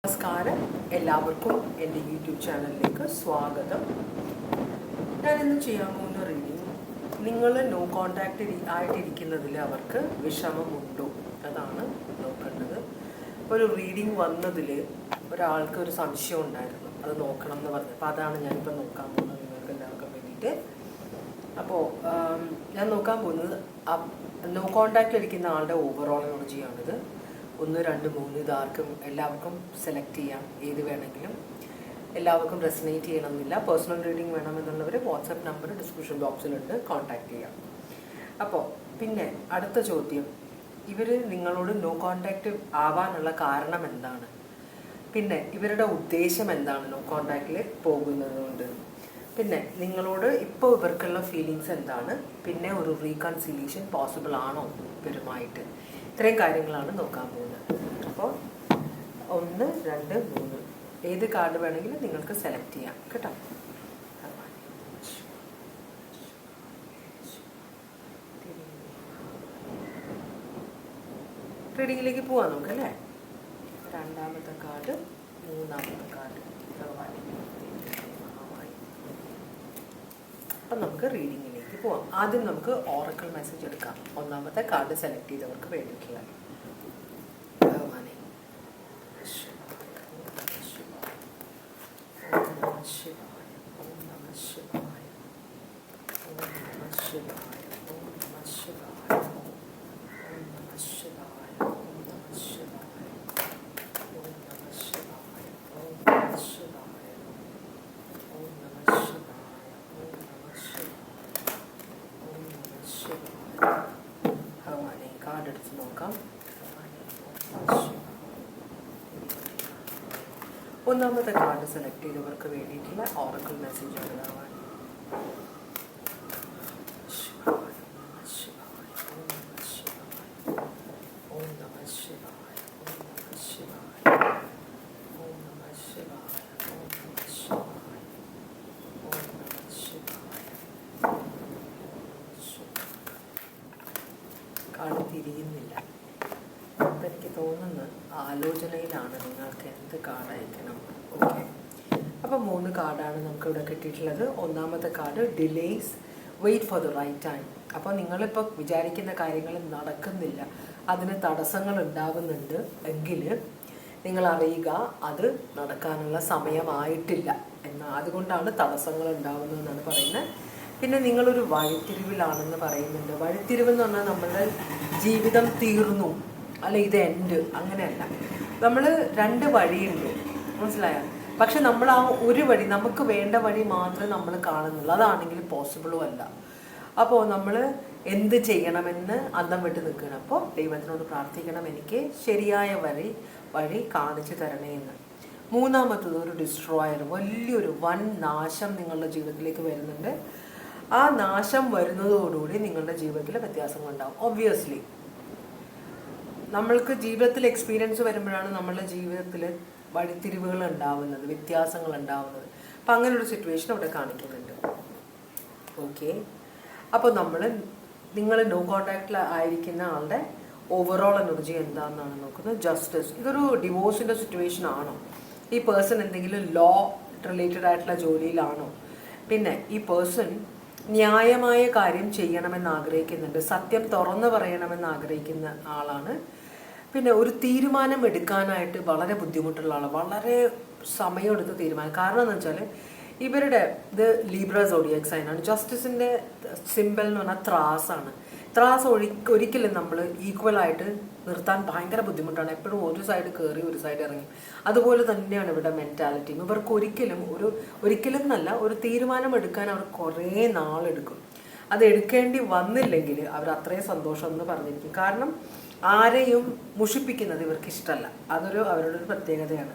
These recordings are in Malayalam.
നമസ്കാരം, എല്ലാവർക്കും എൻ്റെ യൂട്യൂബ് ചാനലിലേക്ക് സ്വാഗതം. ഞാനിന്ന് ചെയ്യാൻ പോകുന്ന റീഡിങ്, നിങ്ങൾ നോ കോൺടാക്റ്റ് ആയിട്ടിരിക്കുന്നതിൽ അവർക്ക് വിഷമമുണ്ടോ അതാണ് നോക്കേണ്ടത്. ഒരു റീഡിങ് വന്നതിൽ ഒരാൾക്ക് ഒരു സംശയം ഉണ്ടായിരുന്നു, അത് നോക്കണം എന്ന് പറഞ്ഞു. അപ്പോൾ അതാണ് ഞാനിപ്പോൾ നോക്കാൻ പോകുന്നത് നിങ്ങൾക്ക് എല്ലാവർക്കും വേണ്ടിയിട്ട്. അപ്പോൾ ഞാൻ നോക്കാൻ പോകുന്നത് നോ കോൺടാക്റ്റ് ഇരിക്കുന്ന ആളുടെ ഓവറോൾ എനർജിയാണിത്. 1, 2, 3 ഇതാർക്കും എല്ലാവർക്കും സെലക്ട് ചെയ്യാം, ഏത് വേണമെങ്കിലും. എല്ലാവർക്കും റെസനേറ്റ് ചെയ്യണമെന്നില്ല. പേഴ്സണൽ റീഡിങ് വേണമെന്നുള്ളവർ വാട്സപ്പ് നമ്പർ ഡിസ്ക്രിപ്ഷൻ ബോക്സിലുണ്ട്, കോൺടാക്ട് ചെയ്യാം. അപ്പോൾ പിന്നെ അടുത്ത ചോദ്യം, ഇവർ നിങ്ങളോട് നോ കോൺടാക്റ്റ് ആവാനുള്ള കാരണം എന്താണ്? പിന്നെ ഇവരുടെ ഉദ്ദേശം എന്താണ് നോ കോൺടാക്റ്റിൽ പോകുന്നത് കൊണ്ട്? പിന്നെ നിങ്ങളോട് ഇപ്പോൾ ഇവർക്കുള്ള ഫീലിങ്സ് എന്താണ്? പിന്നെ ഒരു റീകൺസിലിയേഷൻ പോസിബിൾ ആണോ ഇവരുമായിട്ട്? ഇത്രയും കാര്യങ്ങളാണ് നോക്കാൻ പോകുന്നത്. അപ്പോൾ 1, 2, 3 ഏത് കാർഡ് വേണമെങ്കിലും നിങ്ങൾക്ക് സെലക്ട് ചെയ്യാം കേട്ടോ. റീഡിങ്ങിലേക്ക് പോവാം നമുക്ക് അല്ലേ. രണ്ടാമത്തെ കാർഡ്, മൂന്നാമത്തെ കാർഡ്. അപ്പം നമുക്ക് റീഡിങ്ങിലേക്ക് പോവാം. ആദ്യം നമുക്ക് ഓറക്കിൾ മെസ്സേജ് എടുക്കാം. ഒന്നാമത്തെ കാർഡ് സെലക്ട് ചെയ്തവർക്ക് വേണ്ടിയിട്ടുള്ള. കാർഡ് എടുത്ത് നോക്കാം. ഒന്നാമത്തെ കാർഡ് സെലക്ട് ചെയ്തവർക്ക് വേണ്ടിയിട്ടുള്ള ഓറക്കിൾ മെസ്സേജ് ആണ്. കാർഡ് തിരിയുന്നില്ല. അപ്പം എനിക്ക് തോന്നുന്നത് ആലോചനയിലാണ് നിങ്ങൾക്ക് എന്ത് കാർഡ് അയക്കണം. ഓക്കെ, അപ്പം 3 കാർഡാണ് നമുക്കിവിടെ കിട്ടിയിട്ടുള്ളത്. ഒന്നാമത്തെ card delays, wait for the right time. അപ്പോൾ നിങ്ങളിപ്പോൾ വിചാരിക്കുന്ന കാര്യങ്ങൾ നടക്കുന്നില്ല, അതിന് തടസ്സങ്ങൾ ഉണ്ടാകുന്നുണ്ട് എങ്കിൽ നിങ്ങൾ അറിയുക അത് നടക്കാനുള്ള സമയമായിട്ടില്ല എന്നാ, അതുകൊണ്ടാണ് തടസ്സങ്ങൾ ഉണ്ടാകുന്നതെന്നാണ് പറയുന്നത്. പിന്നെ നിങ്ങളൊരു വഴിത്തിരിവിലാണെന്ന് പറയുന്നുണ്ട്. വഴിത്തിരിവെന്ന് പറഞ്ഞാൽ നമ്മളുടെ ജീവിതം തീർന്നു അല്ല ഇത് എൻഡ്, അങ്ങനെയല്ല. നമ്മൾ 2 വഴിയുണ്ട്, മനസ്സിലായോ? പക്ഷെ നമ്മൾ ആ ഒരു വഴി, നമുക്ക് വേണ്ട വഴി മാത്രമേ നമ്മൾ കാണുന്നുള്ളൂ. അതാണെങ്കിൽ പോസിബിളും അല്ല. അപ്പോൾ നമ്മൾ എന്ത് ചെയ്യണമെന്ന് അന്തം വിട്ട് നിൽക്കണം. അപ്പോൾ ദൈവത്തിനോട് പ്രാർത്ഥിക്കണം, എനിക്ക് ശരിയായ വഴി കാണിച്ചു തരണേ എന്ന്. മൂന്നാമത്തത് ഒരു ഡിസ്ട്രോയർ, വലിയൊരു വൻ നാശം നിങ്ങളുടെ ജീവിതത്തിലേക്ക് വരുന്നുണ്ട്. ആ നാശം വരുന്നതോടുകൂടി നിങ്ങളുടെ ജീവിതത്തിൽ വ്യത്യാസങ്ങളുണ്ടാകും. ഒബ്വിയസ്ലി നമ്മൾക്ക് ജീവിതത്തിൽ എക്സ്പീരിയൻസ് വരുമ്പോഴാണ് നമ്മളുടെ ജീവിതത്തിൽ വഴിത്തിരിവുകൾ ഉണ്ടാവുന്നത്, വ്യത്യാസങ്ങൾ ഉണ്ടാവുന്നത്. അപ്പം അങ്ങനൊരു സിറ്റുവേഷൻ അവിടെ കാണിക്കുന്നുണ്ട്. ഓക്കെ, അപ്പോൾ നിങ്ങൾ നോ കോൺടാക്റ്റിൽ ആയിരിക്കുന്ന ആളുടെ ഓവറോൾ എനർജി എന്താണെന്നാണ് നോക്കുന്നത്. ജസ്റ്റിസ്, ഇതൊരു ഡിവോഴ്സിൻ്റെ സിറ്റുവേഷൻ ആണോ? ഈ പേഴ്സൺ എന്തെങ്കിലും ലോ റിലേറ്റഡ് ആയിട്ടുള്ള ജോലിയിലാണോ? പിന്നെ ഈ പേഴ്സൺ ന്യായമായ കാര്യം ചെയ്യണമെന്ന് ആഗ്രഹിക്കുന്നുണ്ട്, സത്യം തുറന്നു പറയണമെന്ന് ആഗ്രഹിക്കുന്ന ആളാണ്. പിന്നെ ഒരു തീരുമാനം എടുക്കാനായിട്ട് വളരെ ബുദ്ധിമുട്ടുള്ള ആളാണ്, വളരെ സമയമെടുത്ത് തീരുമാനം. കാരണം എന്ന് വെച്ചാൽ ഇവരുടെ ഇത് ലീബ്ര സോഡിയാക് സൈനാണ്. ജസ്റ്റിസിൻ്റെ സിമ്പിൾ എന്ന് പറഞ്ഞാൽ ത്രാസാണ്. ത്രാസ് ഒരിക്കലും നമ്മൾ ഈക്വലായിട്ട് നിർത്താൻ ഭയങ്കര ബുദ്ധിമുട്ടാണ്. എപ്പോഴും ഒരു സൈഡ് കയറി ഒരു സൈഡ് ഇറങ്ങി. അതുപോലെ തന്നെയാണ് ഇവിടെ മെൻറ്റാലിറ്റിയും. ഇവർക്ക് ഒരിക്കലും എന്നല്ല, ഒരു തീരുമാനം എടുക്കാൻ അവർ കുറേ നാളെടുക്കും. അത് എടുക്കേണ്ടി വന്നില്ലെങ്കിൽ അവർ അത്രയും സന്തോഷം എന്ന് പറഞ്ഞിരിക്കും. കാരണം ആരെയും മുഷിപ്പിക്കുന്നത് ഇവർക്ക് ഇഷ്ടമല്ല. അവരുടെ ഒരു പ്രത്യേകതയാണ്.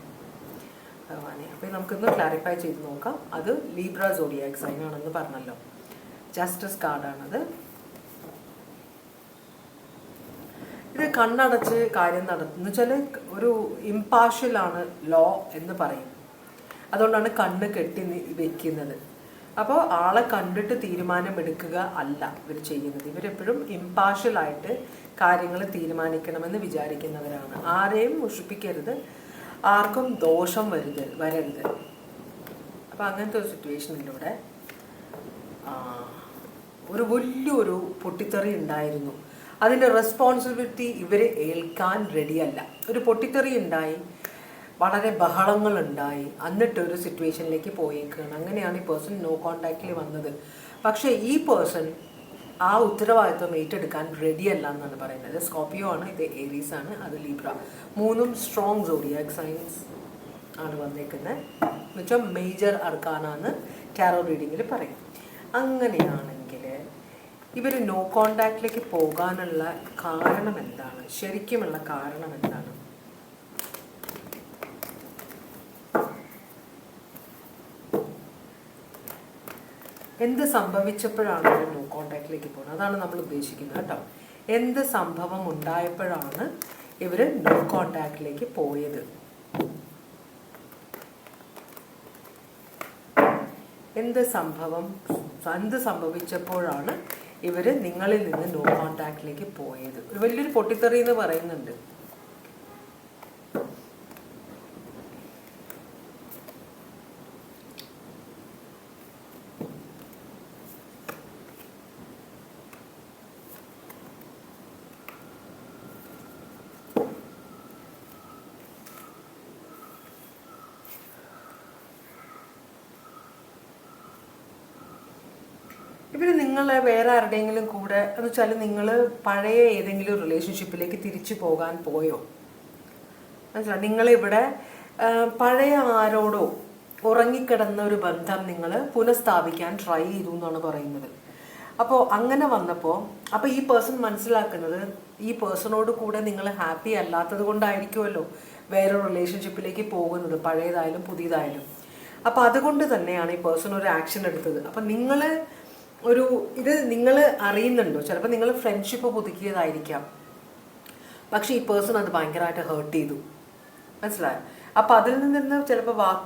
അപ്പോൾ നമുക്കൊന്ന് ക്ലാരിഫൈ ചെയ്ത് നോക്കാം. അത് ലീബ്ര സോഡിയാക് സൈൻ ആണെന്ന് പറഞ്ഞല്ലോ. ജസ്റ്റിസ് കാർഡാണത്. ഇത് കണ്ണടച്ച് കാര്യം നടത്തുന്ന വെച്ചാൽ ഒരു ഇമ്പാർഷ്യലാണ് ലോ എന്ന് പറയും. അതുകൊണ്ടാണ് കണ്ണ് കെട്ടി വെക്കുന്നത്. അപ്പോൾ ആളെ കണ്ടിട്ട് തീരുമാനമെടുക്കുക അല്ല ഇവർ ചെയ്യുന്നത്. ഇവരെപ്പോഴും ഇമ്പാർഷ്യലായിട്ട് കാര്യങ്ങൾ തീരുമാനിക്കണമെന്ന് വിചാരിക്കുന്നവരാണ്. ആരെയും മുഷിപ്പിക്കരുത്, ആർക്കും ദോഷം വരരുത്. അപ്പം അങ്ങനത്തെ ഒരു സിറ്റുവേഷനിലൂടെ ഒരു വലിയൊരു പൊട്ടിത്തെറി ഉണ്ടായിരുന്നു. അതിൻ്റെ റെസ്പോൺസിബിലിറ്റി ഇവർ ഏൽക്കാൻ റെഡിയല്ല. ഒരു പൊട്ടിത്തെറി ഉണ്ടായി, വളരെ ബഹളങ്ങളുണ്ടായി, എന്നിട്ട് ഒരു സിറ്റുവേഷനിലേക്ക് പോയേക്കാണ്. അങ്ങനെയാണ് ഈ പേഴ്സൺ നോ കോണ്ടാക്റ്റിൽ വന്നത്. പക്ഷേ ഈ പേഴ്സൺ ആ ഉത്തരവാദിത്വം ഏറ്റെടുക്കാൻ റെഡിയല്ല എന്നാണ് പറയുന്നത്. സ്കോർപ്പിയോ ആണ്, ഇത് ഏരീസ് ആണ്, അത് ലീബ്ര. മൂന്നും സ്ട്രോങ് സോഡിയാക് സൈൻസ് ആണ് വന്നേക്കുന്നത്. എന്നുവെച്ചാൽ മേജർ അർക്കാനാന്ന് ടാരോ റീഡിങ്ങിൽ പറയും. അങ്ങനെയാണെങ്കിൽ ഇവർ നോ കോണ്ടാക്റ്റിലേക്ക് പോകാനുള്ള കാരണം എന്താണ്? ശരിക്കുമുള്ള കാരണം എന്താണ്? എന്ത് സംഭവിച്ചപ്പോഴാണ് ഇവർ നോ കോണ്ടാക്റ്റിലേക്ക് പോകുന്നത്? അതാണ് നമ്മൾ ഉദ്ദേശിക്കുന്നത് കേട്ടോ. എന്ത് സംഭവം ഉണ്ടായപ്പോഴാണ് ഇവർ നോ കോണ്ടാക്റ്റിലേക്ക് പോയത്? എന്ത് സംഭവിച്ചപ്പോഴാണ് ഇവർ നിങ്ങളിൽ നിന്ന് നോ കോണ്ടാക്റ്റിലേക്ക് പോയത്? ഒരു വലിയൊരു പൊട്ടിത്തെറി എന്ന് പറയുന്നുണ്ട്. ഇവർ നിങ്ങളെ വേറെ ആരുടെയെങ്കിലും കൂടെ എന്ന് വെച്ചാൽ നിങ്ങൾ പഴയ ഏതെങ്കിലും റിലേഷൻഷിപ്പിലേക്ക് തിരിച്ചു പോകാൻ പോയോ? മനസ്സിലായി? നിങ്ങളിവിടെ പഴയ ആരോടോ ഉറങ്ങിക്കിടന്ന ഒരു ബന്ധം നിങ്ങൾ പുനഃസ്ഥാപിക്കാൻ ട്രൈ ചെയ്തു എന്നാണ് പറയുന്നത്. അപ്പോൾ അങ്ങനെ വന്നപ്പോൾ ഈ പേഴ്സൺ മനസ്സിലാക്കുന്നത് ഈ പേഴ്സണോട് കൂടെ നിങ്ങൾ ഹാപ്പി അല്ലാത്തത് കൊണ്ടായിരിക്കുമല്ലോ വേറെ റിലേഷൻഷിപ്പിലേക്ക് പോകുന്നത്, പഴയതായാലും പുതിയതായാലും. അപ്പോൾ അതുകൊണ്ട് തന്നെയാണ് ഈ പേഴ്സൺ ഒരു ആക്ഷൻ എടുത്തത്. അപ്പം ഇത് നിങ്ങൾ അറിയുന്നുണ്ടോ? ചിലപ്പോൾ നിങ്ങൾ ഫ്രണ്ട്ഷിപ്പ് പുതുക്കിയതായിരിക്കാം, പക്ഷെ ഈ പേഴ്സൺ അത് ഭയങ്കരമായിട്ട് ഹേർട്ട് ചെയ്തു. മനസ്സിലായോ? അപ്പം അതിൽ നിന്ന് ചിലപ്പോൾ വാക്ക്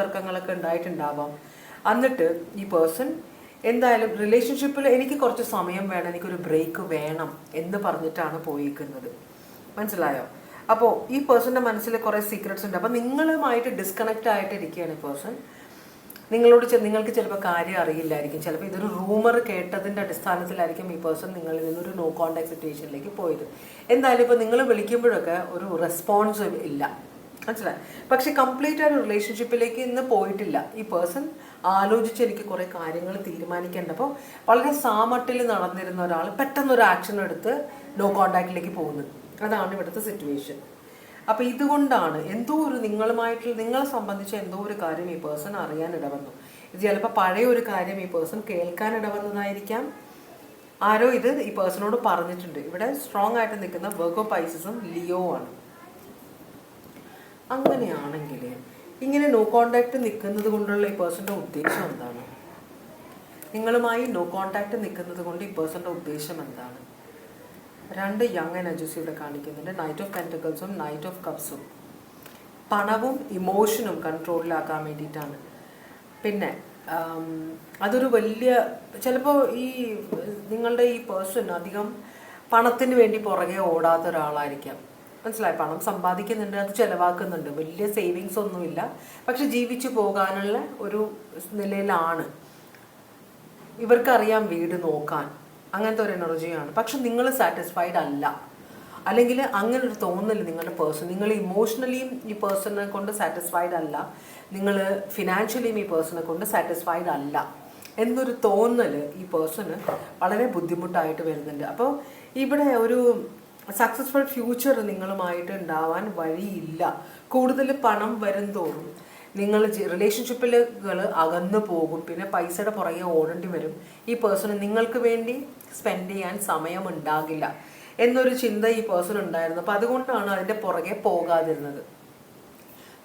തർക്കങ്ങളൊക്കെ ഉണ്ടായിട്ടുണ്ടാവാം. എന്നിട്ട് ഈ പേഴ്സൺ എന്തായാലും റിലേഷൻഷിപ്പിൽ എനിക്ക് കുറച്ച് സമയം വേണം, എനിക്കൊരു ബ്രേക്ക് വേണം എന്ന് പറഞ്ഞിട്ടാണ് പോയിരിക്കുന്നത്. മനസ്സിലായോ? അപ്പോൾ ഈ പേഴ്സൻ്റെ മനസ്സിൽ കുറേ സീക്രട്സ് ഉണ്ട്. അപ്പം നിങ്ങളുമായിട്ട് ഡിസ്കണക്റ്റ് ആയിട്ട് ഇരിക്കുകയാണ് ഈ പേഴ്സൺ. നിങ്ങൾക്ക് ചിലപ്പോൾ കാര്യം അറിയില്ലായിരിക്കും. ചിലപ്പോൾ ഇതൊരു റൂമർ കേട്ടതിൻ്റെ അടിസ്ഥാനത്തിലായിരിക്കും ഈ പേഴ്സൺ നിങ്ങളിൽ നിന്നൊരു നോ കോണ്ടാക്ട് സിറ്റുവേഷനിലേക്ക് പോയത്. എന്തായാലും ഇപ്പോൾ നിങ്ങൾ വിളിക്കുമ്പോഴൊക്കെ ഒരു റെസ്പോൺസ് ഇല്ല. മനസ്സിലായി? പക്ഷെ കംപ്ലീറ്റ് ആയിട്ട് റിലേഷൻഷിപ്പിലേക്ക് ഇന്ന് പോയിട്ടില്ല. ഈ പേഴ്സൺ ആലോചിച്ച് എനിക്ക് കുറേ കാര്യങ്ങൾ തീരുമാനിക്കേണ്ടപ്പോൾ വളരെ സാമട്ടിൽ നടന്നിരുന്ന ഒരാൾ പെട്ടെന്നൊരു ആക്ഷൻ എടുത്ത് നോ കോണ്ടാക്റ്റിലേക്ക് പോകുന്നത്. അതാണ് ഇവിടുത്തെ സിറ്റുവേഷൻ. അപ്പം ഇതുകൊണ്ടാണ് നിങ്ങളെ സംബന്ധിച്ച് എന്തോ ഒരു കാര്യം ഈ പേഴ്സൺ അറിയാൻ ഇടവന്നു. ഇത് ചിലപ്പോൾ പഴയ ഒരു കാര്യം ഈ പേഴ്സൺ കേൾക്കാൻ ഇടവന്നതായിരിക്കാം. ആരോ ഇത് ഈ പേഴ്സണോട് പറഞ്ഞിട്ടുണ്ട്. ഇവിടെ സ്ട്രോങ് ആയിട്ട് നിൽക്കുന്ന വെർഗോ, പൈസസും ലിയോ ആണ്. അങ്ങനെയാണെങ്കിൽ ഇങ്ങനെ നോ കോണ്ടാക്ട് നിൽക്കുന്നത് കൊണ്ടുള്ള ഈ പേഴ്സൻ്റെ ഉദ്ദേശം എന്താണ്? നിങ്ങളുമായി നോ കോണ്ടാക്ട് നിൽക്കുന്നത് കൊണ്ട് ഈ പേഴ്സൻ്റെ ഉദ്ദേശം എന്താണ്? 2 യങ് എനർജീസ് ഇവിടെ കാണിക്കുന്നുണ്ട്. നൈറ്റ് ഓഫ് പെന്റക്കിൾസും നൈറ്റ് ഓഫ് കപ്സും. പണവും ഇമോഷനും കൺട്രോളിലാക്കാൻ വേണ്ടിയിട്ടാണ്. പിന്നെ അതൊരു വലിയ ചിലപ്പോൾ നിങ്ങളുടെ ഈ പേഴ്സൺ അധികം പണത്തിന് വേണ്ടി പുറകെ ഓടാത്ത ഒരാളായിരിക്കാം. മനസ്സിലായി? പണം സമ്പാദിക്കുന്നുണ്ട്, അത് ചിലവാക്കുന്നുണ്ട്, വലിയ സേവിങ്സ് ഒന്നുമില്ല, പക്ഷെ ജീവിച്ചു പോകാനുള്ള ഒരു നിലയിലാണ്. ഇവർക്കറിയാം വീട് നോക്കാൻ, അങ്ങനത്തെ ഒരു എനർജിയാണ്. പക്ഷെ നിങ്ങൾ സാറ്റിസ്ഫൈഡ് അല്ല, അല്ലെങ്കിൽ അങ്ങനെ ഒരു തോന്നൽ നിങ്ങളുടെ പേഴ്സൺ, നിങ്ങൾ ഇമോഷണലിയും ഈ പേഴ്സണെ കൊണ്ട് സാറ്റിസ്ഫൈഡ് അല്ല, നിങ്ങൾ ഫിനാൻഷ്യലിയും ഈ പേഴ്സണെ കൊണ്ട് സാറ്റിസ്ഫൈഡ് അല്ല എന്നൊരു തോന്നൽ ഈ പേഴ്സണ് വളരെ ബുദ്ധിമുട്ടായിട്ട് വരുന്നുണ്ട്. അപ്പോൾ ഇവിടെ ഒരു സക്സസ്ഫുൾ ഫ്യൂച്ചർ നിങ്ങളുമായിട്ട് ഉണ്ടാവാൻ വഴിയില്ല. കൂടുതൽ പണം വരും തോറും നിങ്ങൾ റിലേഷൻഷിപ്പുകൾ അകന്നു പോകും. പിന്നെ പൈസയുടെ പുറകെ ഓടേണ്ടി വരും. ഈ പേഴ്സണ് നിങ്ങൾക്ക് വേണ്ടി സ്പെൻഡ് ചെയ്യാൻ സമയമുണ്ടാകില്ല എന്നൊരു ചിന്ത ഈ പേഴ്സൺ ഉണ്ടായിരുന്നു. അപ്പം അതുകൊണ്ടാണ് അതിൻ്റെ പുറകെ പോകാതിരുന്നത്.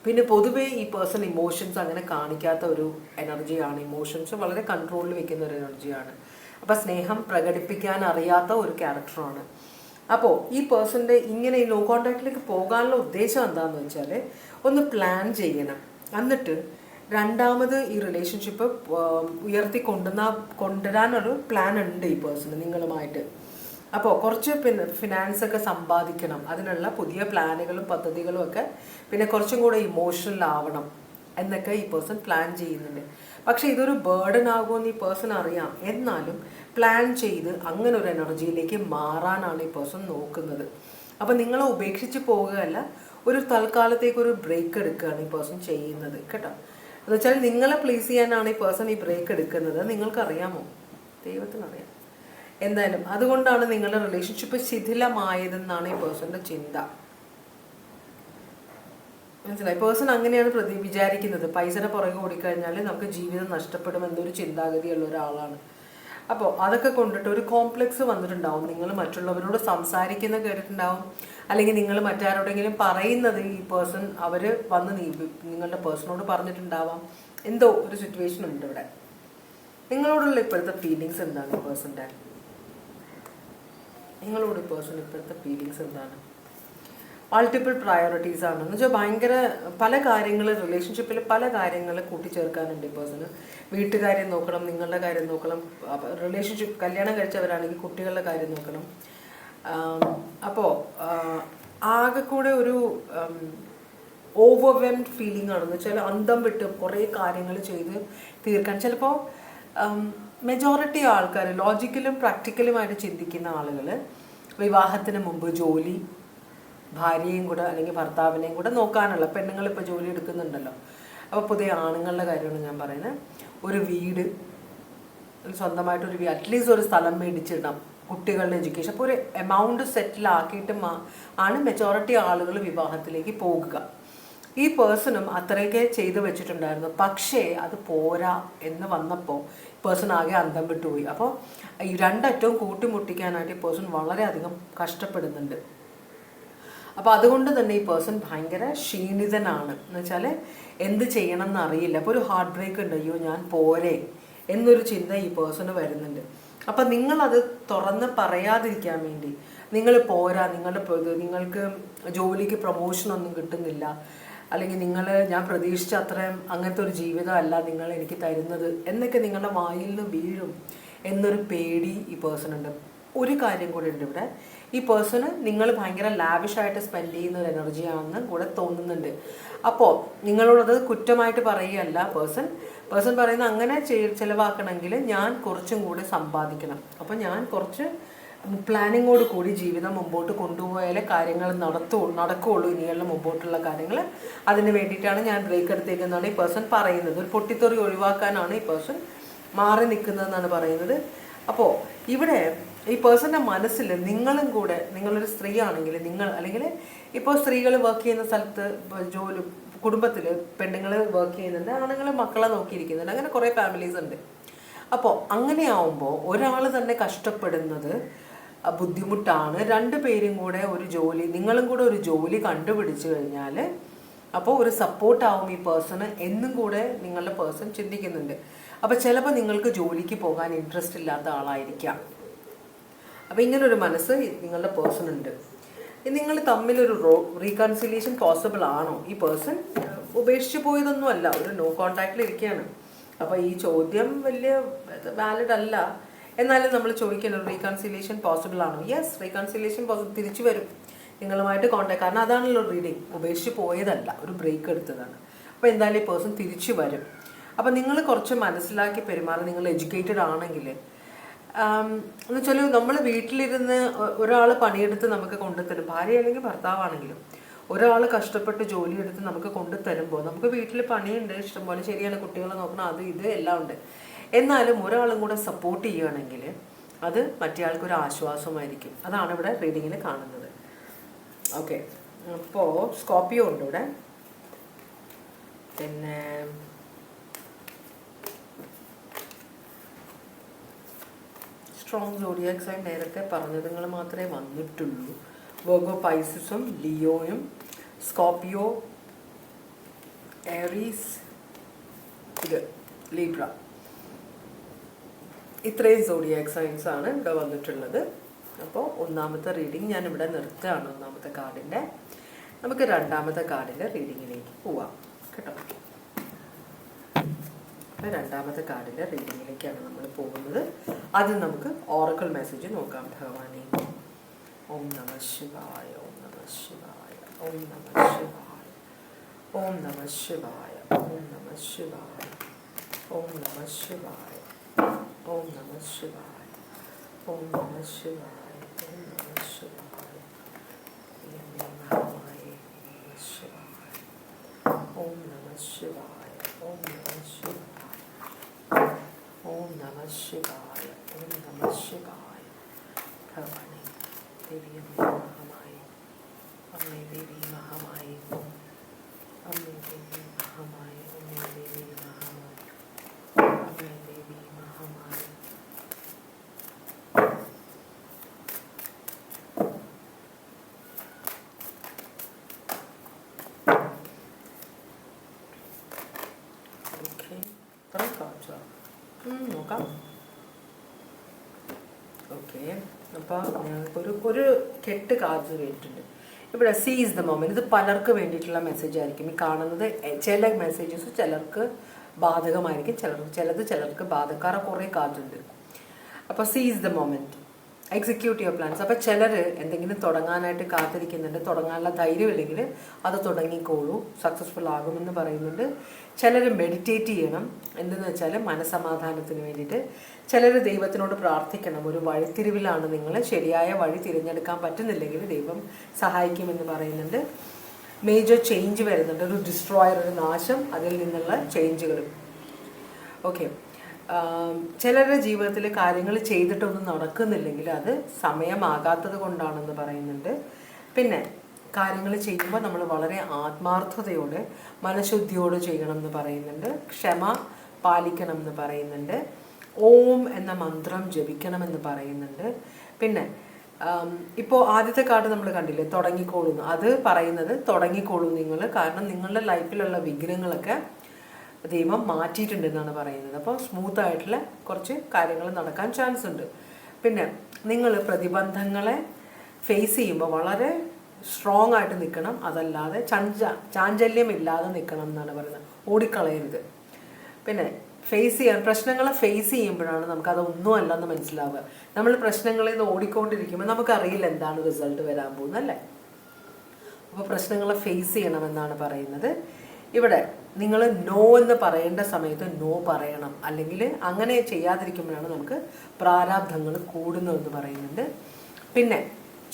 പിന്നെ പൊതുവേ ഈ പേഴ്സൺ ഇമോഷൻസ് അങ്ങനെ കാണിക്കാത്ത ഒരു എനർജിയാണ്. ഇമോഷൻസ് വളരെ കൺട്രോളിൽ വെക്കുന്ന ഒരു എനർജിയാണ്. അപ്പം സ്നേഹം പ്രകടിപ്പിക്കാൻ അറിയാത്ത ഒരു ക്യാരക്ടറാണ്. അപ്പോൾ ഈ പേഴ്സൻ്റെ ഇങ്ങനെ ഈ നോ കോണ്ടാക്റ്റിലേക്ക് പോകാനുള്ള ഉദ്ദേശം എന്താണെന്ന് വെച്ചാൽ ഒന്ന് പ്ലാൻ ചെയ്യണം. എന്നിട്ട് രണ്ടാമത് ഈ റിലേഷൻഷിപ്പ് കൊണ്ടുവരാനൊരു പ്ലാൻ ഉണ്ട് ഈ പേഴ്സണ് നിങ്ങളുമായിട്ട്. അപ്പോൾ കുറച്ച് പിന്നെ ഫിനാൻസൊക്കെ സമ്പാദിക്കണം, അതിനുള്ള പുതിയ പ്ലാനുകളും പദ്ധതികളും ഒക്കെ, പിന്നെ കുറച്ചും കൂടെ ഇമോഷണൽ ആവണം എന്നൊക്കെ ഈ പേഴ്സൺ പ്ലാൻ ചെയ്യുന്നുണ്ട്. പക്ഷേ ഇതൊരു ബേർഡൻ ആകുമെന്ന് ഈ പേഴ്സൺ അറിയാം. എന്നാലും പ്ലാൻ ചെയ്ത് അങ്ങനെ ഒരു എനർജിയിലേക്ക് മാറാനാണ് ഈ പേഴ്സൺ നോക്കുന്നത്. അപ്പം നിങ്ങളെ ഉപേക്ഷിച്ച് പോവുകയല്ല, ഒരു തൽക്കാലത്തേക്ക് ഒരു ബ്രേക്ക് എടുക്കുകയാണ് ഈ പേഴ്സൺ ചെയ്യുന്നത് കേട്ടോ. എന്ന് വെച്ചാൽ നിങ്ങളെ പ്ലീസ് ചെയ്യാനാണ് ഈ പേഴ്സൺ ഈ ബ്രേക്ക് എടുക്കുന്നത്. നിങ്ങൾക്കറിയാമോ? ദൈവത്തിനറിയാം. എന്തായാലും അതുകൊണ്ടാണ് നിങ്ങളുടെ റിലേഷൻഷിപ്പ് ശിഥിലമായതെന്നാണ് ഈ പേഴ്സന്റെ ചിന്ത. മനസ്സിലായി? പേഴ്സൺ അങ്ങനെയാണ് വിചാരിക്കുന്നത്. പൈസയുടെ പുറകെ ഓടിക്കഴിഞ്ഞാൽ നമുക്ക് ജീവിതം നഷ്ടപ്പെടുമെന്നൊരു ചിന്താഗതിയുള്ള ഒരാളാണ്. അപ്പോൾ അതൊക്കെ കൊണ്ടിട്ട് ഒരു കോംപ്ലക്സ് വന്നിട്ടുണ്ടാവും. നിങ്ങൾ മറ്റുള്ളവരോട് സംസാരിക്കുന്ന കേട്ടിട്ടുണ്ടാവും, അല്ലെങ്കിൽ നിങ്ങൾ മറ്റാരോടെങ്കിലും പറയുന്നത് ഈ പേഴ്സൺ അവർ വന്ന് നിങ്ങളുടെ പേഴ്സണോട് പറഞ്ഞിട്ടുണ്ടാവാം. എന്തോ ഒരു സിറ്റുവേഷൻ ഉണ്ട് ഇവിടെ. നിങ്ങളോടുള്ള ഇപ്പോഴത്തെ ഫീലിങ്സ് എന്താണ് ഈ പേഴ്സൻ്റെ? നിങ്ങളോട് ഈ പേഴ്സൺ ഇപ്പോഴത്തെ ഫീലിങ്സ് എന്താണ്? മൾട്ടിപ്പിൾ പ്രയോറിറ്റീസ് ആണ്. എന്ന് വെച്ചാൽ ഭയങ്കര പല കാര്യങ്ങൾ, റിലേഷൻഷിപ്പിൽ പല കാര്യങ്ങൾ കൂട്ടിച്ചേർക്കാനുണ്ട് ഈ പേഴ്സണ്. വീട്ടുകാര്യം നോക്കണം, നിങ്ങളുടെ കാര്യം നോക്കണം, റിലേഷൻഷിപ്പ് കല്യാണം കഴിച്ചവരാണെങ്കിൽ കുട്ടികളുടെ കാര്യം നോക്കണം. അപ്പോൾ ആകെ കൂടെ ഒരു ഓവർവെൽംഡ് ഫീലിംഗ് ആണെന്ന് വെച്ചാൽ അന്തം വിട്ട് കുറേ കാര്യങ്ങൾ ചെയ്ത് തീർക്കാൻ. ചിലപ്പോൾ മെജോറിറ്റി ആൾക്കാർ ലോജിക്കലും പ്രാക്ടിക്കലുമായിട്ട് ചിന്തിക്കുന്ന ആളുകൾ വിവാഹത്തിന് മുമ്പ് ജോലി, ഭാര്യയും കൂടെ അല്ലെങ്കിൽ ഭർത്താവിനെയും കൂടെ നോക്കാനുള്ള, പെണ്ണുങ്ങളിപ്പോൾ ജോലി എടുക്കുന്നുണ്ടല്ലോ. അപ്പോൾ പുതിയ ആണുങ്ങളുടെ കാര്യമാണ് ഞാൻ പറയുന്നത്. ഒരു വീട്, സ്വന്തമായിട്ടൊരു വീട്, അറ്റ്ലീസ്റ്റ് ഒരു സ്ഥലം മേടിച്ചിടണം, കുട്ടികളുടെ എഡ്യൂക്കേഷൻ, അപ്പോൾ ഒരു എമൗണ്ട് സെറ്റിലാക്കിയിട്ട് ആണ് മെജോറിറ്റി ആളുകൾ വിവാഹത്തിലേക്ക് പോകുക. ഈ പേഴ്സണും അത്രയൊക്കെ ചെയ്തു വെച്ചിട്ടുണ്ടായിരുന്നു. പക്ഷേ അത് പോരാ എന്ന് വന്നപ്പോൾ പേഴ്സൺ ആകെ അന്തം വിട്ടുപോയി. അപ്പോൾ ഈ രണ്ടറ്റവും കൂട്ടിമുട്ടിക്കാനായിട്ട് ഈ പേഴ്സൺ വളരെയധികം കഷ്ടപ്പെടുന്നുണ്ട്. അപ്പോൾ അതുകൊണ്ട് തന്നെ ഈ പേഴ്സൺ ഭയങ്കര ക്ഷീണിതനാണ്. എന്ന് വെച്ചാൽ എന്ത് ചെയ്യണം എന്നറിയില്ല. അപ്പോൾ ഒരു ഹാർട്ട് ബ്രേക്ക് ഉണ്ട്, അയ്യോ ഞാൻ പോരെ എന്നൊരു ചിന്ത ഈ പേഴ്സണ് വരുന്നുണ്ട്. അപ്പം നിങ്ങളത് തുറന്ന് പറയാതിരിക്കാൻ വേണ്ടി, നിങ്ങൾ പോരാ, നിങ്ങൾക്ക് ജോലിക്ക് പ്രൊമോഷനൊന്നും കിട്ടുന്നില്ല, അല്ലെങ്കിൽ ഞാൻ പ്രതീക്ഷിച്ച അത്രയും അങ്ങനത്തെ ഒരു ജീവിതമല്ല നിങ്ങൾ എനിക്ക് തരുന്നത് എന്നൊക്കെ നിങ്ങളുടെ വായിൽ നിന്ന് വീഴും എന്നൊരു പേടി ഈ പേഴ്സണുണ്ട്. ഒരു കാര്യം കൂടെ ഉണ്ട് ഇവിടെ. ഈ പേഴ്സണ് നിങ്ങൾ ഭയങ്കര ലാവിഷായിട്ട് സ്പെൻഡ് ചെയ്യുന്ന ഒരു എനർജിയാണെന്ന് കൂടെ തോന്നുന്നുണ്ട്. അപ്പോൾ നിങ്ങളോടത് കുറ്റമായിട്ട് പറയുകയല്ല പേഴ്സൺ പറയുന്ന അങ്ങനെ ചിലവാക്കണമെങ്കിൽ ഞാൻ കുറച്ചും കൂടി സമ്പാദിക്കണം, അപ്പോൾ ഞാൻ കുറച്ച് പ്ലാനിങ്ങോട് കൂടി ജീവിതം മുമ്പോട്ട് കൊണ്ടുപോയാലേ കാര്യങ്ങൾ നടക്കുകയുള്ളൂ, ഇനിയുള്ള മുമ്പോട്ടുള്ള കാര്യങ്ങൾ. അതിന് വേണ്ടിയിട്ടാണ് ഞാൻ ബ്രേക്ക് എടുത്തേക്കെന്നാണ് ഈ പേഴ്സൺ പറയുന്നത്. ഒരു പൊട്ടിത്തെറി ഒഴിവാക്കാനാണ് ഈ പേഴ്സൺ മാറി നിൽക്കുന്നതെന്നാണ് പറയുന്നത്. അപ്പോൾ ഇവിടെ ഈ പേഴ്സൻ്റെ മനസ്സിൽ നിങ്ങളും കൂടെ, നിങ്ങളൊരു സ്ത്രീ ആണെങ്കിൽ അല്ലെങ്കിൽ ഇപ്പോൾ സ്ത്രീകൾ വർക്ക് ചെയ്യുന്ന സ്ഥലത്ത് ജോലി, കുടുംബത്തിൽ പെണ്ണുങ്ങൾ വർക്ക് ചെയ്യുന്നുണ്ട്, ആണുങ്ങൾ മക്കളെ നോക്കിയിരിക്കുന്നുണ്ട്, അങ്ങനെ കുറേ ഫാമിലീസ് ഉണ്ട്. അപ്പോൾ അങ്ങനെയാവുമ്പോൾ ഒരാൾ തന്നെ കഷ്ടപ്പെടുന്നത് ബുദ്ധിമുട്ടാണ്. രണ്ടുപേരും കൂടെ ഒരു ജോലി, നിങ്ങളും കൂടെ ഒരു ജോലി കണ്ടുപിടിച്ചു കഴിഞ്ഞാൽ അപ്പോൾ ഒരു സപ്പോർട്ടാവും ഈ പേഴ്സണ് എന്നും കൂടെ നിങ്ങളുടെ പേഴ്സൺ ചിന്തിക്കുന്നുണ്ട്. അപ്പോൾ ചിലപ്പോൾ നിങ്ങൾക്ക് ജോലിക്ക് പോകാൻ ഇൻട്രസ്റ്റ് ഇല്ലാത്ത ആളായിരിക്കാം. അപ്പോൾ ഇങ്ങനൊരു മനസ്സ് നിങ്ങളുടെ പേഴ്സൺ ഉണ്ട്. നിങ്ങൾ തമ്മിലൊരു റീകൺസിലിയേഷൻ പോസിബിൾ ആണോ? ഈ പേഴ്സൺ ഉപേക്ഷിച്ച് പോയതൊന്നും അല്ല, ഒരു നോ കോണ്ടാക്റ്റിൽ ഇരിക്കുകയാണ്. അപ്പോൾ ഈ ചോദ്യം വലിയ വാലിഡ് അല്ല, എന്നാലും നമ്മൾ ചോദിക്കണം, റീകൺസിലിയേഷൻ പോസിബിൾ ആണോ? യെസ്, റീകൺസിലിയേഷൻ തിരിച്ചു വരും നിങ്ങളുമായിട്ട് കോണ്ടാക്ട്. കാരണം അതാണല്ലോ റീഡിങ്. ഉപേക്ഷിച്ച് പോയതല്ല, ഒരു ബ്രേക്ക് എടുത്തതാണ്. അപ്പോൾ എന്തായാലും ഈ പേഴ്സൺ തിരിച്ചു വരും. അപ്പം നിങ്ങൾ കുറച്ച് മനസ്സിലാക്കി പെരുമാറും. നിങ്ങൾ എഡ്യൂക്കേറ്റഡ് ആണെങ്കിൽ എന്ന് വെച്ചാൽ നമ്മൾ വീട്ടിലിരുന്ന് ഒരാൾ പണിയെടുത്ത് നമുക്ക് കൊണ്ടുതരും, ഭാര്യ അല്ലെങ്കിൽ ഭർത്താവാണെങ്കിലും ഒരാൾ കഷ്ടപ്പെട്ട് ജോലിയെടുത്ത് നമുക്ക് കൊണ്ടുതരുമ്പോൾ നമുക്ക് വീട്ടിൽ പണിയുണ്ട് ഇഷ്ടംപോലെ, ശരിയാണ്, കുട്ടികളെ നോക്കണം, അത് ഇത് എല്ലാം ഉണ്ട്. എന്നാലും ഒരാളും കൂടെ സപ്പോർട്ട് ചെയ്യുകയാണെങ്കിൽ അത് മറ്റേ ആൾക്കൊരു ആശ്വാസമായിരിക്കും. അതാണ് ഇവിടെ റീഡിങ്ങിൽ കാണുന്നത്. ഓക്കെ, അപ്പോൾ സ്കോർപ്പിയോ ഉണ്ട് ഇവിടെ. പിന്നെ സ്ട്രോങ് സോഡിയാക് സൈൻ നേരത്തെ പറഞ്ഞതുങ്ങൾ മാത്രമേ വന്നിട്ടുള്ളൂ. വെർഗോ, പൈസസും ലിയോയും, സ്കോർപ്പിയോ, ഏറീസ്, ഇത് ലീബ്ര, ഇത്രയും സോഡിയാക് സൈൻസ് ആണ് ഇവിടെ വന്നിട്ടുള്ളത്. അപ്പോൾ ഒന്നാമത്തെ റീഡിങ് ഞാനിവിടെ നിർത്തുകയാണ്, ഒന്നാമത്തെ കാർഡിൻ്റെ. നമുക്ക് രണ്ടാമത്തെ കാർഡിൻ്റെ റീഡിങ്ങിലേക്ക് പോവാം കേട്ടോ. രണ്ടാമത്തെ കാർഡിലെ റീഡിങ്ങിലേക്കാണ് നമ്മൾ പോകുന്നത്. ആദ്യം നമുക്ക് ഓറക്കിൾ മെസ്സേജ് നോക്കാം. ഭഗവാനെ ഓം നമ ശിവായ, ഓം നമ ശിവായ, ഓം നമ ശിവായ, ഓം നമ ശിവായ, ഓം നമ ശിവായ, ഓം നമ ശിവായ, ഓം നമ ശിവായ, ഓം നമ ശിവായ, ഓം നമ ശിവായ, ഓം നമ ശിവായ, ഓം നമ ശിവായ, ഓം നമ ശിവായ, ഓം നമ ശിവായ. ഭഗവാനെ ദേവി അമ്മേ മഹാമായി, അമ്മേ ദേവി മഹാമായി, അമ്മേ ദേവി മഹാമായി, അമ്മേ ദേവി മഹാമായി, അമ്മേ ദേവി മഹാമായി. ഓക്കെ, ഇത്രയും കാണിച്ചോ നോക്കാം. ഓക്കെ, അപ്പോൾ ഞങ്ങൾക്കൊരു കെട്ട് കാർഡ്സ് വേണ്ടിയിട്ടുണ്ട്. ഇവിടെ സീസ് ദ മൊമെന്റ്. ഇത് പലർക്ക് വേണ്ടിയിട്ടുള്ള മെസ്സേജ് ആയിരിക്കും. ഈ കാണുന്നത് ചില മെസ്സേജസ് ചിലർക്ക് ബാധകമായിരിക്കും, ചിലർക്ക് ബാധകാര കുറേ കാർഡ്സ് ഉണ്ട്. അപ്പോൾ seize the moment, execute your plans. അപ്പോൾ ചിലർ എന്തെങ്കിലും തുടങ്ങാനായിട്ട് കാത്തിരിക്കുന്നുണ്ട്, തുടങ്ങാനുള്ള ധൈര്യമില്ലെങ്കിൽ അത് തുടങ്ങിക്കോളൂ, സക്സസ്ഫുൾ ആകുമെന്ന് പറയുന്നുണ്ട്. ചിലർ മെഡിറ്റേറ്റ് ചെയ്യണം, എന്തെന്ന് വെച്ചാൽ മനസ്സമാധാനത്തിന് വേണ്ടിയിട്ട്. ചിലർ ദൈവത്തിനോട് പ്രാർത്ഥിക്കണം. ഒരു വഴിത്തിരിവിലാണ് നിങ്ങൾ, ശരിയായ വഴി തിരഞ്ഞെടുക്കാൻ പറ്റുന്നില്ലെങ്കിൽ ദൈവം സഹായിക്കുമെന്ന് പറയുന്നുണ്ട്. മേജർ ചേഞ്ച് വരുന്നുണ്ട്, ഒരു ഡിസ്ട്രോയർ, ഒരു നാശം, അതിൽ നിന്നുള്ള ചേഞ്ചുകളും. ഓക്കെ, ചിലരുടെ ജീവിതത്തിൽ കാര്യങ്ങൾ ചെയ്തിട്ടൊന്നും നടക്കുന്നില്ലെങ്കിൽ അത് സമയമാകാത്തത് കൊണ്ടാണെന്ന് പറയുന്നുണ്ട്. പിന്നെ കാര്യങ്ങൾ ചെയ്യുമ്പോൾ നമ്മൾ വളരെ ആത്മാർത്ഥതയോടെ മനഃശുദ്ധിയോട് ചെയ്യണം എന്ന് പറയുന്നുണ്ട്. ക്ഷമ പാലിക്കണം എന്ന് പറയുന്നുണ്ട്. ഓം എന്ന മന്ത്രം ജപിക്കണമെന്ന് പറയുന്നുണ്ട്. പിന്നെ ഇപ്പോൾ ആദ്യത്തെ കാർഡ് നമ്മൾ കണ്ടില്ലേ, തുടങ്ങിക്കോളൂ. അത് പറയുന്നത് തുടങ്ങിക്കോളൂ നിങ്ങൾ, കാരണം നിങ്ങളുടെ ലൈഫിലുള്ള വിഘ്നങ്ങളൊക്കെ ദൈവം മാറ്റിയിട്ടുണ്ടെന്നാണ് പറയുന്നത്. അപ്പോൾ സ്മൂത്തായിട്ടുള്ള കുറച്ച് കാര്യങ്ങൾ നടക്കാൻ ചാൻസ് ഉണ്ട്. പിന്നെ നിങ്ങൾ പ്രതിബന്ധങ്ങളെ ഫേസ് ചെയ്യുമ്പോൾ വളരെ സ്ട്രോങ് ആയിട്ട് നിൽക്കണം, അതല്ലാതെ ചാഞ്ചല്യമില്ലാതെ നിൽക്കണം എന്നാണ് പറയുന്നത്. ഓടിക്കളയരുത്. പിന്നെ പ്രശ്നങ്ങളെ ഫേസ് ചെയ്യുമ്പോഴാണ് നമുക്കതൊന്നും അല്ലെന്ന് മനസ്സിലാവുക. നമ്മൾ പ്രശ്നങ്ങളിൽ നിന്ന് ഓടിക്കൊണ്ടിരിക്കുമ്പോൾ നമുക്കറിയില്ല എന്താണ് റിസൾട്ട് വരാൻ പോകുന്നത്, അല്ലേ? അപ്പോൾ പ്രശ്നങ്ങളെ ഫേസ് ചെയ്യണമെന്നാണ് പറയുന്നത്. ഇവിടെ നിങ്ങൾ നോ എന്ന് പറയേണ്ട സമയത്ത് നോ പറയണം, അല്ലെങ്കിൽ അങ്ങനെ ചെയ്യാതിരിക്കുമ്പോഴാണ് നമുക്ക് പ്രാരാബ്ധങ്ങൾ കൂടുന്നതെന്ന് പറയുന്നുണ്ട്. പിന്നെ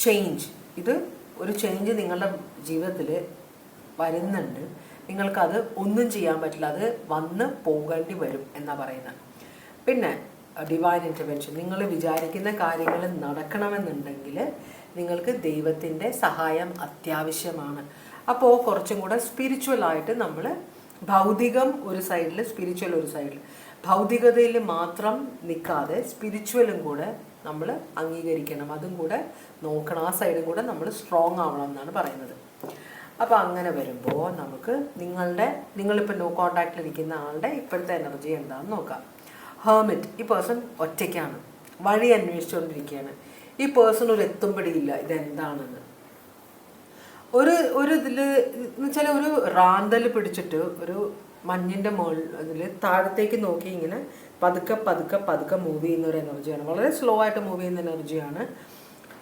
ചേഞ്ച്, ഇത് ഒരു ചേഞ്ച് നിങ്ങളുടെ ജീവിതത്തിൽ വരുന്നുണ്ട്, നിങ്ങൾക്കത് ഒന്നും ചെയ്യാൻ പറ്റില്ല, അത് വന്ന് പോകേണ്ടി വരും എന്നാണ് പറയുന്നത്. പിന്നെ ഡിവൈൻ ഇൻ്റർവെൻഷൻ, നിങ്ങൾ വിചാരിക്കുന്ന കാര്യങ്ങൾ നടക്കണമെന്നുണ്ടെങ്കിൽ നിങ്ങൾക്ക് ദൈവത്തിൻ്റെ സഹായം അത്യാവശ്യമാണ്. അപ്പോൾ കുറച്ചും കൂടെ സ്പിരിച്വലായിട്ട് നമ്മൾ ഭൗതികം ഒരു സൈഡിൽ, സ്പിരിച്വൽ ഒരു സൈഡിൽ, ഭൗതികതയിൽ മാത്രം നിൽക്കാതെ സ്പിരിച്വലും കൂടെ നമ്മൾ അംഗീകരിക്കണം, അതും കൂടെ നോക്കണം, ആ സൈഡും കൂടെ നമ്മൾ സ്ട്രോങ് ആവണം എന്നാണ് പറയുന്നത്. അപ്പോൾ അങ്ങനെ വരുമ്പോൾ നമുക്ക് നിങ്ങളിപ്പോൾ നോ കോൺടാക്റ്റിലിരിക്കുന്ന ആളുടെ ഇപ്പോഴത്തെ എനർജി എന്താണെന്ന് നോക്കാം. ഹെർമിറ്റ്, ഈ പേഴ്സൺ ഒറ്റയ്ക്കാണ്, വഴി അന്വേഷിച്ചുകൊണ്ടിരിക്കുകയാണ്. ഈ പേഴ്സൺ ഒരു എത്തുംപിടിയില്ല ഇതെന്താണെന്ന്. ഒരു ഇതിൽ എന്ന് വെച്ചാൽ ഒരു റാന്തൽ പിടിച്ചിട്ട് ഒരു മഞ്ഞിൻ്റെ ഇതിൽ താഴത്തേക്ക് നോക്കി ഇങ്ങനെ പതുക്കെ പതുക്കെ പതുക്കെ മൂവ് ചെയ്യുന്ന ഒരു എനർജിയാണ്, വളരെ സ്ലോ ആയിട്ട് മൂവ് ചെയ്യുന്ന എനർജിയാണ്.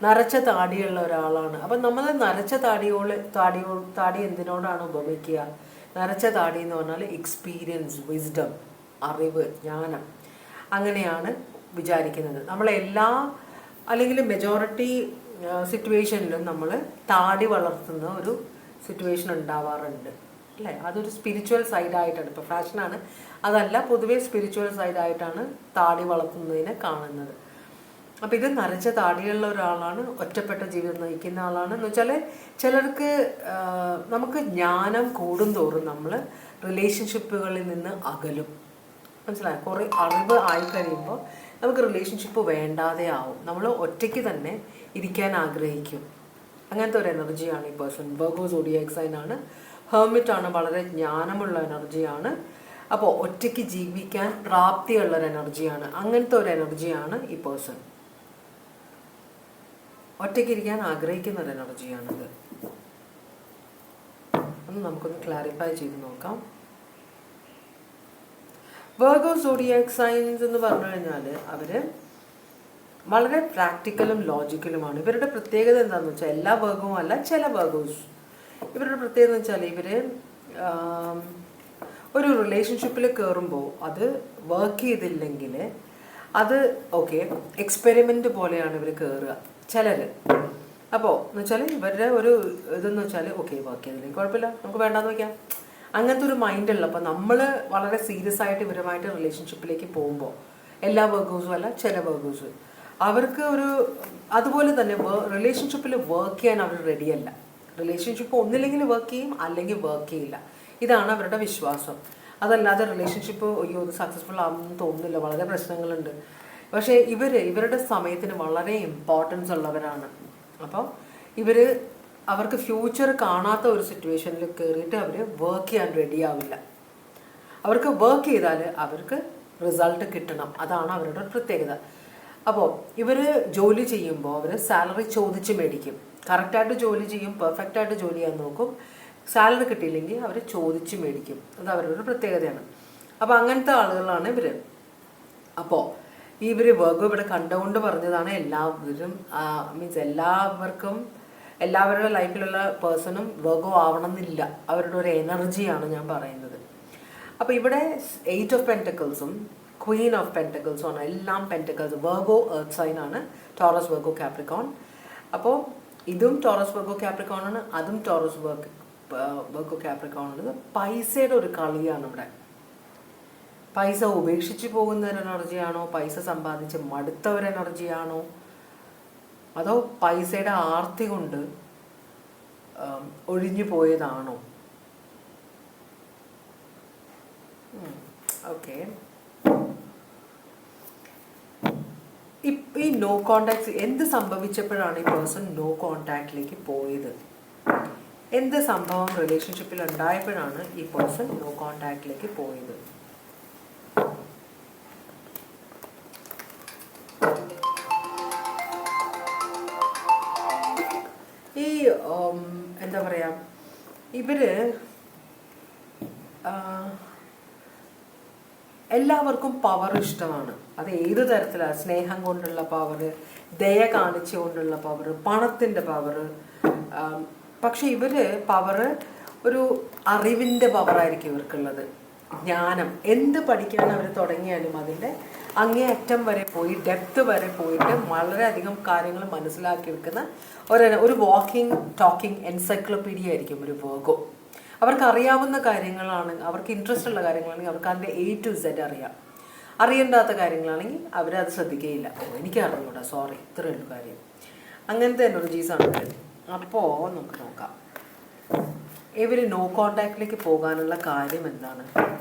നരച്ച താടിയുള്ള ഒരാളാണ്. അപ്പം നമ്മൾ നരച്ച താടി എന്തിനോടാണ് ഉപമിക്കുക? നരച്ച താടി എന്ന് പറഞ്ഞാൽ എക്സ്പീരിയൻസ്, വിസ്ഡം, അറിവ്, ജ്ഞാനം, അങ്ങനെയാണ് വിചാരിക്കുന്നത്. അല്ലെങ്കിൽ മെജോറിറ്റി സിറ്റുവേഷനിലും നമ്മൾ താടി വളർത്തുന്ന ഒരു സിറ്റുവേഷൻ ഉണ്ടാവാറുണ്ട്, അല്ലേ? അതൊരു സ്പിരിച്വൽ സൈഡായിട്ടാണ്, ഇപ്പോൾ ഫാഷനാണ് അതല്ല, പൊതുവെ സ്പിരിച്വൽ സൈഡായിട്ടാണ് താടി വളർത്തുന്നതിനെ കാണുന്നത്. അപ്പം ഇത് നരച്ച താടിയുള്ള ഒരാളാണ്, ഒറ്റപ്പെട്ട ജീവിതം നയിക്കുന്ന ആളാണ്. എന്ന് വെച്ചാൽ ചിലർക്ക് നമുക്ക് ജ്ഞാനം കൂടുന്തോറും നമ്മൾ റിലേഷൻഷിപ്പുകളിൽ നിന്ന് അകലും, മനസ്സിലായോ? കുറേ അറിവ് ആയിക്കഴിയുമ്പോൾ നമുക്ക് റിലേഷൻഷിപ്പ് വേണ്ടാതെ ആവും, നമ്മൾ ഒറ്റയ്ക്ക് തന്നെ ഇരിക്കാൻ ആഗ്രഹിക്കും. അങ്ങനത്തെ ഒരു എനർജിയാണ് ഈ പേഴ്സൺ. വെർഗോ സോഡിയാക് സൈൻ ആണ്, ഹെർമിറ്റ് ആണ്, വളരെ ജ്ഞാനമുള്ള എനർജിയാണ്. അപ്പോൾ ഒറ്റയ്ക്ക് ജീവിക്കാൻ പ്രാപ്തിയുള്ളൊരു എനർജിയാണ്, അങ്ങനത്തെ ഒരു എനർജിയാണ് ഈ പേഴ്സൺ. ഒറ്റയ്ക്കിരിക്കാൻ ആഗ്രഹിക്കുന്ന ഒരു എനർജിയാണിത്. നമുക്കൊന്ന് ക്ലാരിഫൈ ചെയ്ത് നോക്കാം. വെർഗോ സോഡിയാക് സൈൻസ് എന്ന് പറഞ്ഞു കഴിഞ്ഞാൽ അവർ വളരെ പ്രാക്ടിക്കലും ലോജിക്കലുമാണ്. ഇവരുടെ പ്രത്യേകത എന്താണെന്ന് വെച്ചാൽ എല്ലാ വെർഗോവും അല്ല, ചില വെർഗോസ് ഇവരുടെ പ്രത്യേകത എന്ന് വെച്ചാൽ ഇവർ ഒരു റിലേഷൻഷിപ്പിൽ കയറുമ്പോൾ അത് വർക്ക് ചെയ്തില്ലെങ്കിൽ അത് ഓക്കെ എക്സ്പെരിമെൻ്റ് പോലെയാണ് ഇവർ കയറുക ചിലർ. അപ്പോൾ എന്ന് വെച്ചാൽ ഇവരുടെ ഒരു ഇതെന്ന് വെച്ചാൽ ഓക്കെ വർക്ക് ചെയ്തില്ലെങ്കിൽ കുഴപ്പമില്ല, നമുക്ക് വേണ്ടാന്ന് വയ്ക്കാം, അങ്ങനത്തെ ഒരു മൈൻഡുള്ള. അപ്പോൾ നമ്മൾ വളരെ സീരിയസ് ആയിട്ട് ഇവരുമായിട്ട് റിലേഷൻഷിപ്പിലേക്ക് പോകുമ്പോൾ എല്ലാ വെർഗോസും അല്ല, ചില വെർഗോസ് അവർക്ക് ഒരു അതുപോലെ തന്നെ റിലേഷൻഷിപ്പിൽ വർക്ക് ചെയ്യാൻ അവർ റെഡിയല്ല. റിലേഷൻഷിപ്പ് ഒന്നില്ലെങ്കിൽ വർക്ക് ചെയ്യും, അല്ലെങ്കിൽ വർക്ക് ചെയ്യില്ല. ഇതാണ് അവരുടെ വിശ്വാസം. അതല്ലാതെ റിലേഷൻഷിപ്പ് അയ്യോ ഇത് സക്സസ്ഫുൾ ആണെന്ന് തോന്നുന്നില്ല, വളരെ പ്രശ്നങ്ങളുണ്ട്. പക്ഷേ ഇവരുടെ സമയത്തിന് വളരെ ഇമ്പോർട്ടൻസ് ഉള്ളവരാണ്. അപ്പോൾ അവർക്ക് ഫ്യൂച്ചർ കാണാത്ത ഒരു സിറ്റുവേഷനിൽ കയറിയിട്ട് അവർ വർക്ക് ചെയ്യാൻ റെഡി ആവില്ല. അവർക്ക് വർക്ക് ചെയ്താൽ അവർക്ക് റിസൾട്ട് കിട്ടണം, അതാണ് അവരുടെ ഒരു പ്രത്യേകത. അപ്പോൾ ഇവർ ജോലി ചെയ്യുമ്പോൾ അവർ സാലറി ചോദിച്ച് മേടിക്കും. കറക്റ്റായിട്ട് ജോലി ചെയ്യും, പെർഫെക്റ്റായിട്ട് ജോലി ചെയ്യാൻ നോക്കും. സാലറി കിട്ടിയില്ലെങ്കിൽ അവർ ചോദിച്ച് മേടിക്കും, അത് അവരുടെ പ്രത്യേകതയാണ്. അപ്പോൾ അങ്ങനത്തെ ആളുകളാണ് ഇവർ. അപ്പോൾ വെർഗോ ഇവിടെ കണ്ടുകൊണ്ട് പറഞ്ഞതാണ് എല്ലാവരും മീൻസ് എല്ലാവരുടെ ലൈഫിലുള്ള പേഴ്സണും വെർഗോ ആവണം എന്നില്ല, അവരുടെ ഒരു എനർജിയാണ് ഞാൻ പറയുന്നത്. അപ്പോൾ ഇവിടെ 8 ഓഫ് പെൻറ്റക്കിൾസും ക്വീൻ ഓഫ് പെൻറ്റക്കിൾസും ആണ്. എല്ലാം പെൻറ്റക്കിൾസ് വെർഗോ എർത്ത് സൈൻ ആണ്, ടോറസ് വെർഗോ കാപ്രിക്കോൺ. അപ്പോൾ ഇതും ടോറസ് വെർഗോ കാപ്രിക്കോൺ ആണ്, അതും ടോറസ് വെർഗോ കാപ്രിക്കോൺ ആണ്. പൈസയുടെ ഒരു കളിയാണ് ഇവിടെ. പൈസ ഉപേക്ഷിച്ച് പോകുന്ന ഒരു എനർജിയാണോ, പൈസ സമ്പാദിച്ച് മടുത്ത ഒരു എനർജിയാണോ, അതോ പൈസയുടെ ആർത്തി കൊണ്ട് ഒഴിഞ്ഞു പോയതാണോ? ഓക്കെ, ഈ നോ കോണ്ടാക്ട് എന്ത് സംഭവിച്ചപ്പോഴാണ് ഈ പേഴ്സൺ നോ കോണ്ടാക്റ്റിലേക്ക് പോയത്? എന്ത് സംഭവം റിലേഷൻഷിപ്പിൽ ഉണ്ടായപ്പോഴാണ് ഈ പേഴ്സൺ നോ കോണ്ടാക്റ്റിലേക്ക് പോയത്? ഈ എന്താ പറയാ, എല്ലാവർക്കും പവർ ഇഷ്ടമാണ്. അത് ഏത് തരത്തിലാണ്, സ്നേഹം കൊണ്ടുള്ള പവർ, ദയ കാണിച്ചുകൊണ്ടുള്ള പവർ, പണത്തിൻ്റെ പവർ. പക്ഷെ പവർ ഒരു അറിവിൻ്റെ പവറായിരിക്കും ഇവർക്കുള്ളത്. ജ്ഞാനം, എന്ത് പഠിക്കാൻ അവർ തുടങ്ങിയാലും അതിൻ്റെ അങ്ങേയറ്റം വരെ പോയി ഡെപ്ത് വരെ പോയിട്ട് വളരെയധികം കാര്യങ്ങൾ മനസ്സിലാക്കിയെടുക്കുന്ന ഒരു വാക്കിംഗ് ടോക്കിംഗ് എൻസൈക്ലോപീഡിയ ആയിരിക്കും ഒരു വെർഗോ. അവർക്ക് അറിയാവുന്ന കാര്യങ്ങളാണ്, അവർക്ക് ഇൻട്രസ്റ്റ് ഉള്ള കാര്യങ്ങളാണെങ്കിൽ അവർക്ക് അതിൻ്റെ A to Z അറിയാം. അറിയേണ്ടാത്ത കാര്യങ്ങളാണെങ്കിൽ അവരത് ശ്രദ്ധിക്കുകയില്ല. എനിക്ക് അറിഞ്ഞൂടാ, സോറി, ഇത്രയേ ഉള്ളൂ കാര്യം. അങ്ങനത്തെ എനർജീസാണ്. അപ്പോൾ നമുക്ക് നോക്കാം നോ കോണ്ടാക്റ്റിലേക്ക് പോകാനുള്ള കാര്യം എന്താണ്.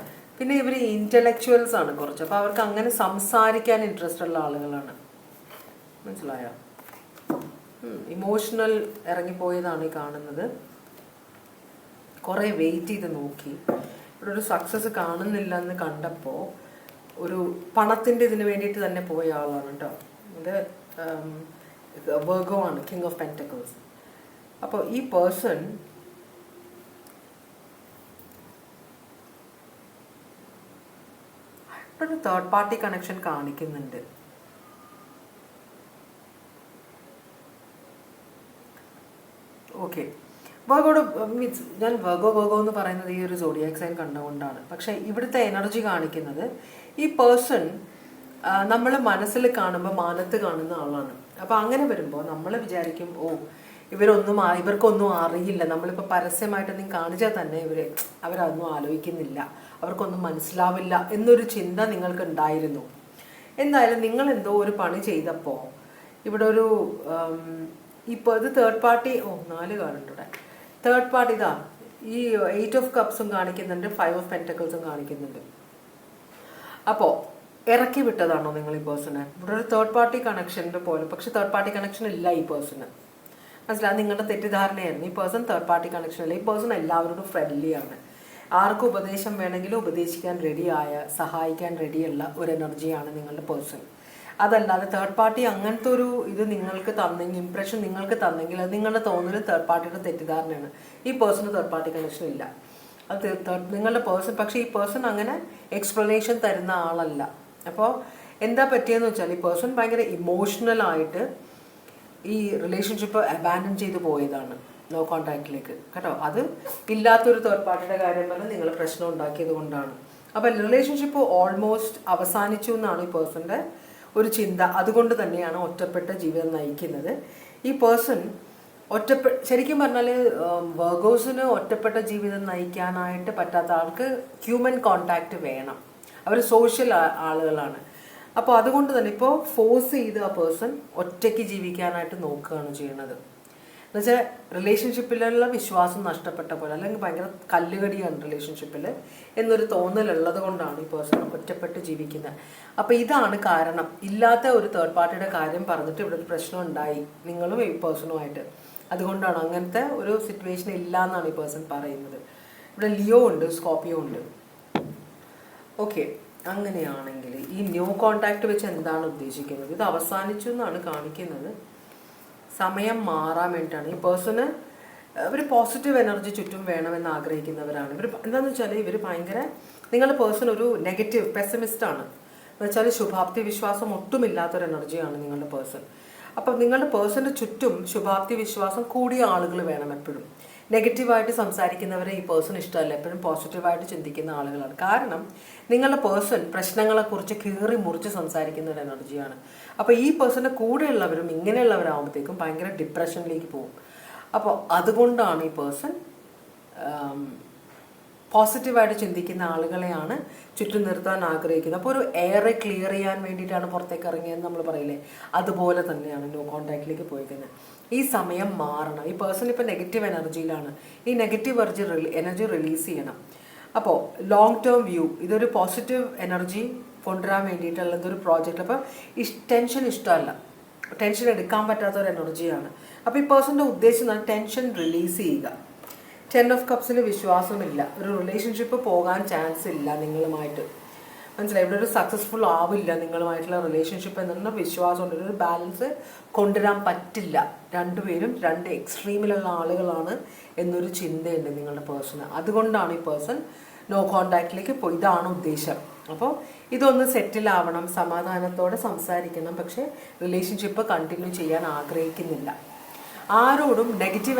പിന്നെ ഇൻ്റലക്ച്വൽസ് ആണ് കുറച്ച്. അപ്പോൾ അവർക്ക് അങ്ങനെ സംസാരിക്കാൻ ഇൻട്രസ്റ്റ് ഉള്ള ആളുകളാണ്, മനസ്സിലായോ? ഇമോഷണൽ ഇറങ്ങിപ്പോയതാണ് ഈ കാണുന്നത്. കുറേ വെയിറ്റ് ചെയ്ത് നോക്കി, ഇവിടെ ഒരു സക്സസ് കാണുന്നില്ല എന്ന് കണ്ടപ്പോൾ ഒരു പണത്തിൻ്റെ ഇതിന് വേണ്ടിയിട്ട് തന്നെ പോയ ആളാണ് കേട്ടോ. ഇത് വെർഗോ ആണ്, കിങ് ഓഫ് പെൻറ്റക്കിൾസ്. അപ്പോൾ ഈ പേഴ്സൺ ഒരു തേർഡ് പാർട്ടി കണക്ഷൻ കാണിക്കുന്നുണ്ട്. ഓക്കെ, വെർഗോയുടെ മീൻസ് ഞാൻ വെർഗോ എന്ന് പറയുന്നത് ഈ ഒരു സോഡിയാക് സൈൻ കണ്ടുകൊണ്ടാണ്. പക്ഷേ ഇവിടുത്തെ എനർജി കാണിക്കുന്നത് ഈ പേഴ്സൺ നമ്മൾ മനസ്സിൽ കാണുമ്പോൾ മാനത്ത് കാണുന്ന ആളാണ്. അപ്പോൾ അങ്ങനെ വരുമ്പോൾ നമ്മൾ വിചാരിക്കും ഇവർക്കൊന്നും അറിയില്ല. നമ്മളിപ്പോൾ പരസ്യമായിട്ട് എന്തെങ്കിലും കാണിച്ചാൽ തന്നെ അവരതൊന്നും ആലോചിക്കുന്നില്ല, അവർക്കൊന്നും മനസ്സിലാവില്ല എന്നൊരു ചിന്ത നിങ്ങൾക്ക് ഉണ്ടായിരുന്നു. എന്തായാലും നിങ്ങൾ എന്തോ ഒരു പണി ചെയ്തപ്പോൾ ഇവിടെ ഒരു ഇപ്പോൾ ഇത് തേർഡ് പാർട്ടി 4 കാർഡുണ്ട് ഇവിടെ. തേർഡ് പാർട്ടി ഇതാ ഈ 8 ഓഫ് കപ്സും കാണിക്കുന്നുണ്ട്, 5 ഓഫ് പെൻറ്റക്കിൾസും കാണിക്കുന്നുണ്ട്. അപ്പോൾ ഇറക്കി വിട്ടതാണോ നിങ്ങൾ ഈ പേഴ്സണെ? ഇവിടെ ഒരു തേർഡ് പാർട്ടി കണക്ഷൻ്റെ പോലെ, പക്ഷെ തേർഡ് പാർട്ടി കണക്ഷൻ ഇല്ല ഈ പേഴ്സണ്. മനസ്സിലായി, നിങ്ങളുടെ തെറ്റിദ്ധാരണയായിരുന്നു. ഈ പേഴ്സൺ തേർഡ് പാർട്ടി കണക്ഷൻ അല്ല. ഈ പേഴ്സൺ എല്ലാവരോടും ഫ്രണ്ട്ലി ആണ്. ആർക്കും ഉപദേശം വേണമെങ്കിലും ഉപദേശിക്കാൻ റെഡിയായ, സഹായിക്കാൻ റെഡിയുള്ള ഒരു എനർജിയാണ് നിങ്ങളുടെ പേഴ്സൺ. അതല്ലാതെ തേർഡ് പാർട്ടി അങ്ങനത്തെ ഒരു ഇത് നിങ്ങൾക്ക് തന്നെങ്കിൽ, ഇംപ്രഷൻ നിങ്ങൾക്ക് തന്നെങ്കിൽ അത് നിങ്ങളുടെ തോന്നൽ തേർഡ് പാർട്ടിയുടെ തെറ്റിദ്ധാരണയാണ്. ഈ പേഴ്സണ് തേർഡ് പാർട്ടി കണക്ഷൻ ഇല്ല. അത് നിങ്ങളുടെ പേഴ്സൺ, പക്ഷേ ഈ പേഴ്സൺ അങ്ങനെ എക്സ്പ്ലനേഷൻ തരുന്ന ആളല്ല. അപ്പോൾ എന്താ പറ്റിയെന്ന് വെച്ചാൽ ഈ പേഴ്സൺ ഭയങ്കര ഇമോഷണലായിട്ട് ഈ റിലേഷൻഷിപ്പ് അബാൻഡൻ ചെയ്ത് പോയതാണ് നോ കോൺടാക്റ്റിലേക്ക് കേട്ടോ. അത് ഇല്ലാത്തൊരു തേർഡ് പാർട്ടിയുടെ കാര്യം പറഞ്ഞാൽ നിങ്ങൾ പ്രശ്നം ഉണ്ടാക്കിയത് കൊണ്ടാണ്. അപ്പം റിലേഷൻഷിപ്പ് ഓൾമോസ്റ്റ് അവസാനിച്ചു എന്നാണ് ഈ പേഴ്സൻ്റെ ഒരു ചിന്ത. അതുകൊണ്ട് തന്നെയാണ് ഒറ്റപ്പെട്ട ജീവിതം നയിക്കുന്നത്. ഈ പേഴ്സൺ ശരിക്കും പറഞ്ഞാൽ വെർഗോസിന് ഒറ്റപ്പെട്ട ജീവിതം നയിക്കാനായിട്ട് പറ്റാത്ത ആൾക്ക് ഹ്യൂമൻ കോണ്ടാക്റ്റ് വേണം. അവർ സോഷ്യൽ ആളുകളാണ്. അപ്പോൾ അതുകൊണ്ട് തന്നെ ഇപ്പോൾ ഫോഴ്സ് ചെയ്ത് ആ പേഴ്സൺ ഒറ്റയ്ക്ക് ജീവിക്കാനായിട്ട് നോക്കുകയാണ് ചെയ്യുന്നത്. എന്നുവെച്ചാൽ റിലേഷൻഷിപ്പിലുള്ള വിശ്വാസം നഷ്ടപ്പെട്ട പോലെ, അല്ലെങ്കിൽ ഭയങ്കര കല്ലുകടിയാണ് റിലേഷൻഷിപ്പിൽ എന്നൊരു തോന്നലുള്ളത് കൊണ്ടാണ് ഈ പേഴ്സൺ ഒറ്റപ്പെട്ട് ജീവിക്കുന്നത്. അപ്പോൾ ഇതാണ് കാരണം. ഇല്ലാത്ത ഒരു തേർഡ് പാർട്ടിയുടെ കാര്യം പറഞ്ഞിട്ട് ഇവിടെ ഒരു പ്രശ്നം ഉണ്ടായി നിങ്ങളും ഈ പേഴ്സണുമായിട്ട്. അതുകൊണ്ടാണ് അങ്ങനത്തെ ഒരു സിറ്റുവേഷൻ ഇല്ല എന്നാണ് ഈ പേഴ്സൺ പറയുന്നത്. ഇവിടെ ലിയോ ഉണ്ട്, സ്കോർപ്പിയോ ഉണ്ട്. ഓക്കെ, അങ്ങനെയാണെങ്കിൽ ഈ ന്യൂ കോണ്ടാക്ട് വെച്ച് എന്താണ് ഉദ്ദേശിക്കുന്നത്? ഇത് അവസാനിച്ചു എന്നാണ് കാണിക്കുന്നത്. സമയം മാറാൻ വേണ്ടിയിട്ടാണ് ഈ പേഴ്സണ്. ഇവർ പോസിറ്റീവ് എനർജി ചുറ്റും വേണമെന്ന് ആഗ്രഹിക്കുന്നവരാണ്. ഇവർ എന്താണെന്ന് വെച്ചാൽ ഇവർ ഭയങ്കര, നിങ്ങളുടെ പേഴ്സൺ ഒരു നെഗറ്റീവ് പെസിമിസ്റ്റാണ്. എന്ന് വെച്ചാൽ ശുഭാപ്തി വിശ്വാസം ഒട്ടുമില്ലാത്തൊരു എനർജിയാണ് നിങ്ങളുടെ പേഴ്സൺ. അപ്പം നിങ്ങളുടെ പേഴ്സൻ്റെ ചുറ്റും ശുഭാപ്തി വിശ്വാസം കൂടിയ ആളുകൾ വേണം എപ്പോഴും. നെഗറ്റീവായിട്ട് സംസാരിക്കുന്നവരെ ഈ പേഴ്സൺ ഇഷ്ടമല്ല. എപ്പോഴും പോസിറ്റീവായിട്ട് ചിന്തിക്കുന്ന ആളുകളാണ്. കാരണം നിങ്ങളുടെ പേഴ്സൺ പ്രശ്നങ്ങളെക്കുറിച്ച് കീറി മുറിച്ച് സംസാരിക്കുന്ന ഒരു എനർജിയാണ്. അപ്പോൾ ഈ പേഴ്സൻ്റെ കൂടെയുള്ളവരും ഇങ്ങനെയുള്ളവരാകുമ്പോഴത്തേക്കും ഭയങ്കര ഡിപ്രഷനിലേക്ക് പോകും. അപ്പോൾ അതുകൊണ്ടാണ് ഈ പേഴ്സൺ പോസിറ്റീവായിട്ട് ചിന്തിക്കുന്ന ആളുകളെയാണ് ചുറ്റും നിർത്താൻ ആഗ്രഹിക്കുന്നത്. അപ്പോൾ ഒരു എയറെ ക്ലിയർ ചെയ്യാൻ വേണ്ടിയിട്ടാണ് പുറത്തേക്ക് ഇറങ്ങിയെന്ന് നമ്മൾ പറയില്ലേ, അതുപോലെ തന്നെയാണ് നോ കോൺടാക്റ്റിലേക്ക് പോയിരിക്കുന്നത്. ഈ സമയം മാറണം. ഈ പേഴ്സൺ ഇപ്പോൾ നെഗറ്റീവ് എനർജിയിലാണ്. ഈ നെഗറ്റീവ് എനർജി റിലീസ് ചെയ്യണം. അപ്പോൾ ലോങ് ടേം വ്യൂ, ഇതൊരു പോസിറ്റീവ് എനർജി കൊണ്ടുവരാൻ വേണ്ടിയിട്ടുള്ള ഇതൊരു പ്രോജക്റ്റ്. അപ്പോൾ ടെൻഷൻ ഇഷ്ടമല്ല, ടെൻഷൻ എടുക്കാൻ പറ്റാത്തൊരു എനർജിയാണ്. അപ്പോൾ ഈ പേഴ്സൻ്റെ ഉദ്ദേശം ടെൻഷൻ റിലീസ് ചെയ്യുക. 10 of Cups വിശ്വാസമില്ല. ഒരു റിലേഷൻഷിപ്പ് പോകാൻ ചാൻസ് ഇല്ല നിങ്ങളുമായിട്ട്. മനസ്സിലായി? ഇവിടെ ഒരു സക്സസ്ഫുൾ ആവില്ല നിങ്ങളുമായിട്ടുള്ള റിലേഷൻഷിപ്പ് എന്നുള്ള വിശ്വാസമുണ്ട്. ഒരു ബാലൻസ് കൊണ്ടുവരാൻ പറ്റില്ല. രണ്ടുപേരും രണ്ട് എക്സ്ട്രീമിലുള്ള ആളുകളാണ് എന്നൊരു ചിന്തയുണ്ട് നിങ്ങളുടെ പേഴ്സണ്. അതുകൊണ്ടാണ് ഈ പേഴ്സൺ നോ കോൺടാക്റ്റിലേക്ക് പോയി. ഇതാണ് ഉദ്ദേശം. അപ്പോൾ ഇതൊന്ന് സെറ്റിൽ ആവണം, സമാധാനത്തോടെ സംസാരിക്കണം. പക്ഷേ റിലേഷൻഷിപ്പ് കണ്ടിന്യൂ ചെയ്യാൻ ആഗ്രഹിക്കുന്നില്ല. ആരോടും നെഗറ്റീവ്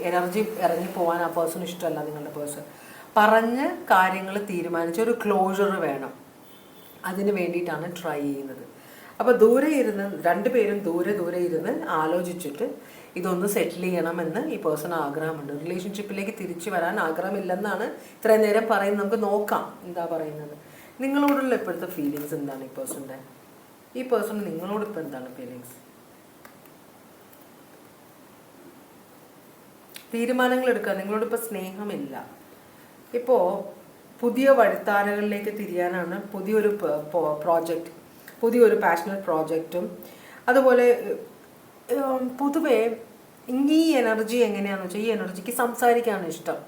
എനർജി ഇറങ്ങിപ്പോവാൻ ആ പേഴ്സൺ ഇഷ്ടമല്ല. നിങ്ങളുടെ പേഴ്സൺ പറഞ്ഞ് കാര്യങ്ങൾ തീരുമാനിച്ച് ഒരു ക്ലോഷർ വേണം. അതിന് വേണ്ടിയിട്ടാണ് ട്രൈ ചെയ്യുന്നത്. അപ്പോൾ ദൂരെ ഇരുന്ന് രണ്ടുപേരും ദൂരെ ഇരുന്ന് ആലോചിച്ചിട്ട് ഇതൊന്ന് സെറ്റിൽ ചെയ്യണമെന്ന് ഈ പേഴ്സൺ ആഗ്രഹമുണ്ട്. റിലേഷൻഷിപ്പിലേക്ക് തിരിച്ചു വരാൻ ആഗ്രഹമില്ലെന്നാണ് ഇത്രയും നേരം പറയുന്നത്. നമുക്ക് നോക്കാം എന്താ പറയുന്നത്. നിങ്ങളോടുള്ള ഇപ്പോഴത്തെ ഫീലിങ്സ് എന്താണ് ഈ പേഴ്സൻ്റെ? ഈ പേഴ്സൺ നിങ്ങളോട് ഇപ്പോൾ എന്താണ് ഫീലിങ്സ്? തീരുമാനങ്ങൾ എടുക്കുക. നിങ്ങളോടിപ്പോൾ സ്നേഹമില്ല. ഇപ്പോൾ പുതിയ വഴിത്താരകളിലേക്ക് തിരിയാനാണ് പുതിയൊരു പ്രോജക്റ്റ്, പുതിയൊരു പാഷനറ്റ് പ്രോജക്റ്റും. അതുപോലെ പൊതുവേ ഈ എനർജി എങ്ങനെയാണെന്ന് വെച്ചാൽ ഈ എനർജിക്ക് സംസാരിക്കാനാണ് ഇഷ്ടം.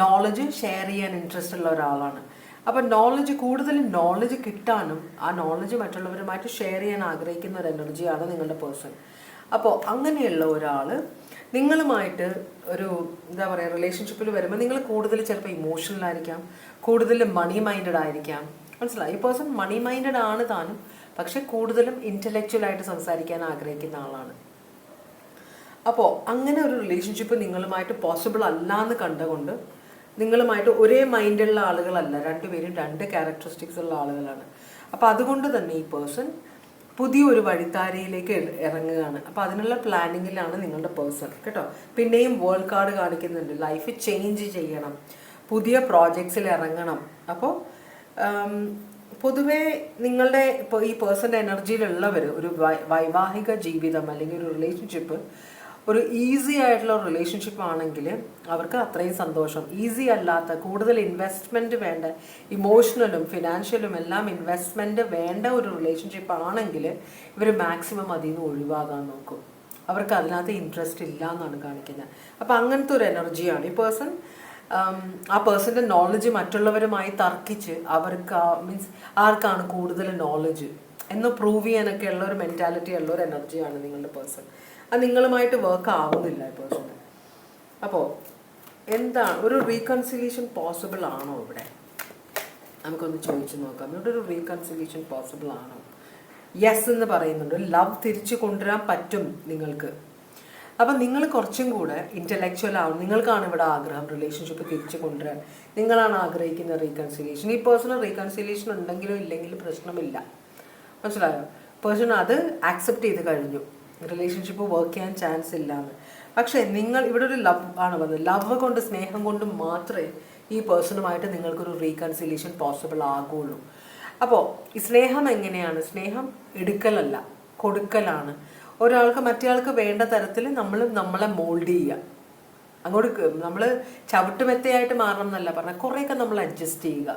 നോളജ് ഷെയർ ചെയ്യാൻ ഇൻട്രസ്റ്റ് ഉള്ള ഒരാളാണ്. അപ്പം കൂടുതൽ നോളജ് കിട്ടാനും ആ നോളജ് മറ്റുള്ളവരുമായിട്ട് ഷെയർ ചെയ്യാൻ ആഗ്രഹിക്കുന്ന ഒരു എനർജിയാണ് നിങ്ങളുടെ പേഴ്സൺ. അപ്പോൾ അങ്ങനെയുള്ള ഒരാൾ നിങ്ങളുമായിട്ട് ഒരു എന്താ പറയുക റിലേഷൻഷിപ്പിൽ വരുമ്പോൾ നിങ്ങൾ കൂടുതൽ ചിലപ്പോൾ ഇമോഷണൽ ആയിരിക്കാം, കൂടുതൽ മണി മൈൻഡഡ് ആയിരിക്കാം. മനസ്സിലായി? ഈ പേഴ്സൺ മണി മൈൻഡഡ് ആണ് താനും, പക്ഷെ കൂടുതലും ഇൻ്റലക്ച്വലായിട്ട് സംസാരിക്കാൻ ആഗ്രഹിക്കുന്ന ആളാണ്. അപ്പോൾ അങ്ങനെ ഒരു റിലേഷൻഷിപ്പ് നിങ്ങളുമായിട്ട് പോസിബിൾ അല്ല എന്ന് കണ്ടുകൊണ്ട് നിങ്ങളുമായിട്ട് ഒരേ മൈൻഡുള്ള ആളുകളല്ല, രണ്ടുപേരും രണ്ട് ക്യാരക്ടറിസ്റ്റിക്സ് ഉള്ള ആളുകളാണ്. അപ്പോൾ അതുകൊണ്ട് തന്നെ ഈ പേഴ്സൺ പുതിയൊരു വഴിത്താരയിലേക്ക് ഇറങ്ങുകയാണ്. അപ്പോൾ അതിനുള്ള പ്ലാനിങ്ങിലാണ് നിങ്ങളുടെ പേഴ്സൺ കേട്ടോ. പിന്നെയും വേൾഡ് കാർഡ് കാണിക്കുന്നുണ്ട്. ലൈഫ് ചേഞ്ച് ചെയ്യണം, പുതിയ പ്രോജക്ട്സിൽ ഇറങ്ങണം. അപ്പോൾ പൊതുവേ നിങ്ങളുടെ ഇപ്പോൾ ഈ പേഴ്സൻ്റെ എനർജിയിലുള്ളവർ ഒരു വൈവാഹിക ജീവിതം അല്ലെങ്കിൽ ഒരു റിലേഷൻഷിപ്പ് ഒരു ഈസി ആയിട്ടുള്ള റിലേഷൻഷിപ്പ് ആണെങ്കിൽ അവർക്ക് അത്രയും സന്തോഷം. ഈസി അല്ലാത്ത കൂടുതൽ ഇൻവെസ്റ്റ്മെൻറ്റ് വേണ്ട, ഇമോഷണലും ഫിനാൻഷ്യലും എല്ലാം ഇൻവെസ്റ്റ്മെൻറ്റ് വേണ്ട ഒരു റിലേഷൻഷിപ്പ് ആണെങ്കിൽ ഇവർ മാക്സിമം അതിൽ നിന്ന് ഒഴിവാകാൻ നോക്കും. അവർക്ക് അതിനകത്ത് ഇൻട്രസ്റ്റ് ഇല്ല എന്നാണ് കാണിക്കുന്നത്. അപ്പോൾ അങ്ങനത്തെ ഒരു എനർജിയാണ് ഈ പേഴ്സൺ. ആ പേഴ്സൻ്റെ നോളജ് മറ്റുള്ളവരുമായി തർക്കിച്ച് അവർക്ക് മീൻസ് ആർക്കാണ് കൂടുതൽ നോളജ് എന്ന് പ്രൂവ് ചെയ്യാനൊക്കെ ഉള്ള ഒരു മെൻറ്റാലിറ്റി ഉള്ള ഒരു എനർജിയാണ് നിങ്ങളുടെ പേഴ്സൺ. അത് നിങ്ങളുമായിട്ട് വർക്ക് ആവുന്നില്ല ഈ പേഴ്സണ്. അപ്പോൾ എന്താണ് ഒരു റീകൺസിലിയേഷൻ പോസിബിൾ ആണോ ഇവിടെ? നമുക്കൊന്ന് ചോദിച്ചു നോക്കാം. ഇവിടെ ഒരു റീകൺസിലിയേഷൻ പോസിബിൾ ആണോ? യെസ് എന്ന് പറയുന്നുണ്ട്. ലവ് തിരിച്ചു കൊണ്ടുവരാൻ പറ്റും നിങ്ങൾക്ക്. അപ്പം നിങ്ങൾ കുറച്ചും കൂടെ ഇൻ്റലക്ച്വൽ ആവും. നിങ്ങൾക്കാണ് ഇവിടെ ആഗ്രഹം റിലേഷൻഷിപ്പ് തിരിച്ചു കൊണ്ടുവരാൻ. നിങ്ങളാണ് ആഗ്രഹിക്കുന്ന റീകൺസിലിയേഷൻ. ഈ പേഴ്സണൽ റീകൺസിലിയേഷൻ ഉണ്ടെങ്കിലോ ഇല്ലെങ്കിലും പ്രശ്നമില്ല. മനസ്സിലായോ? പേഴ്സൺ അത് ആക്സെപ്റ്റ് ചെയ്ത് കഴിഞ്ഞു, റിലേഷൻഷിപ്പ് വർക്ക് ചെയ്യാൻ ചാൻസ് ഇല്ലാന്ന്. പക്ഷേ നിങ്ങൾ ഇവിടെ ഒരു ലവ് ആണ് വന്നത്. ലവ് കൊണ്ട്, സ്നേഹം കൊണ്ട് മാത്രമേ ഈ പേഴ്സണുമായിട്ട് നിങ്ങൾക്കൊരു റീകൺസിലിയേഷൻ പോസിബിൾ ആകുള്ളൂ. അപ്പോൾ ഈ സ്നേഹം എങ്ങനെയാണ്? സ്നേഹം എടുക്കലല്ല, കൊടുക്കലാണ്. ഒരാൾക്ക് മറ്റേയാൾക്ക് വേണ്ട തരത്തിൽ നമ്മളെ മോൾഡ് ചെയ്യുക. അങ്ങോട്ട് നമ്മൾ ചവിട്ടുമെത്തയായിട്ട് മാറണം എന്നല്ല പറഞ്ഞാൽ, കുറേയൊക്കെ നമ്മൾ അഡ്ജസ്റ്റ് ചെയ്യുക.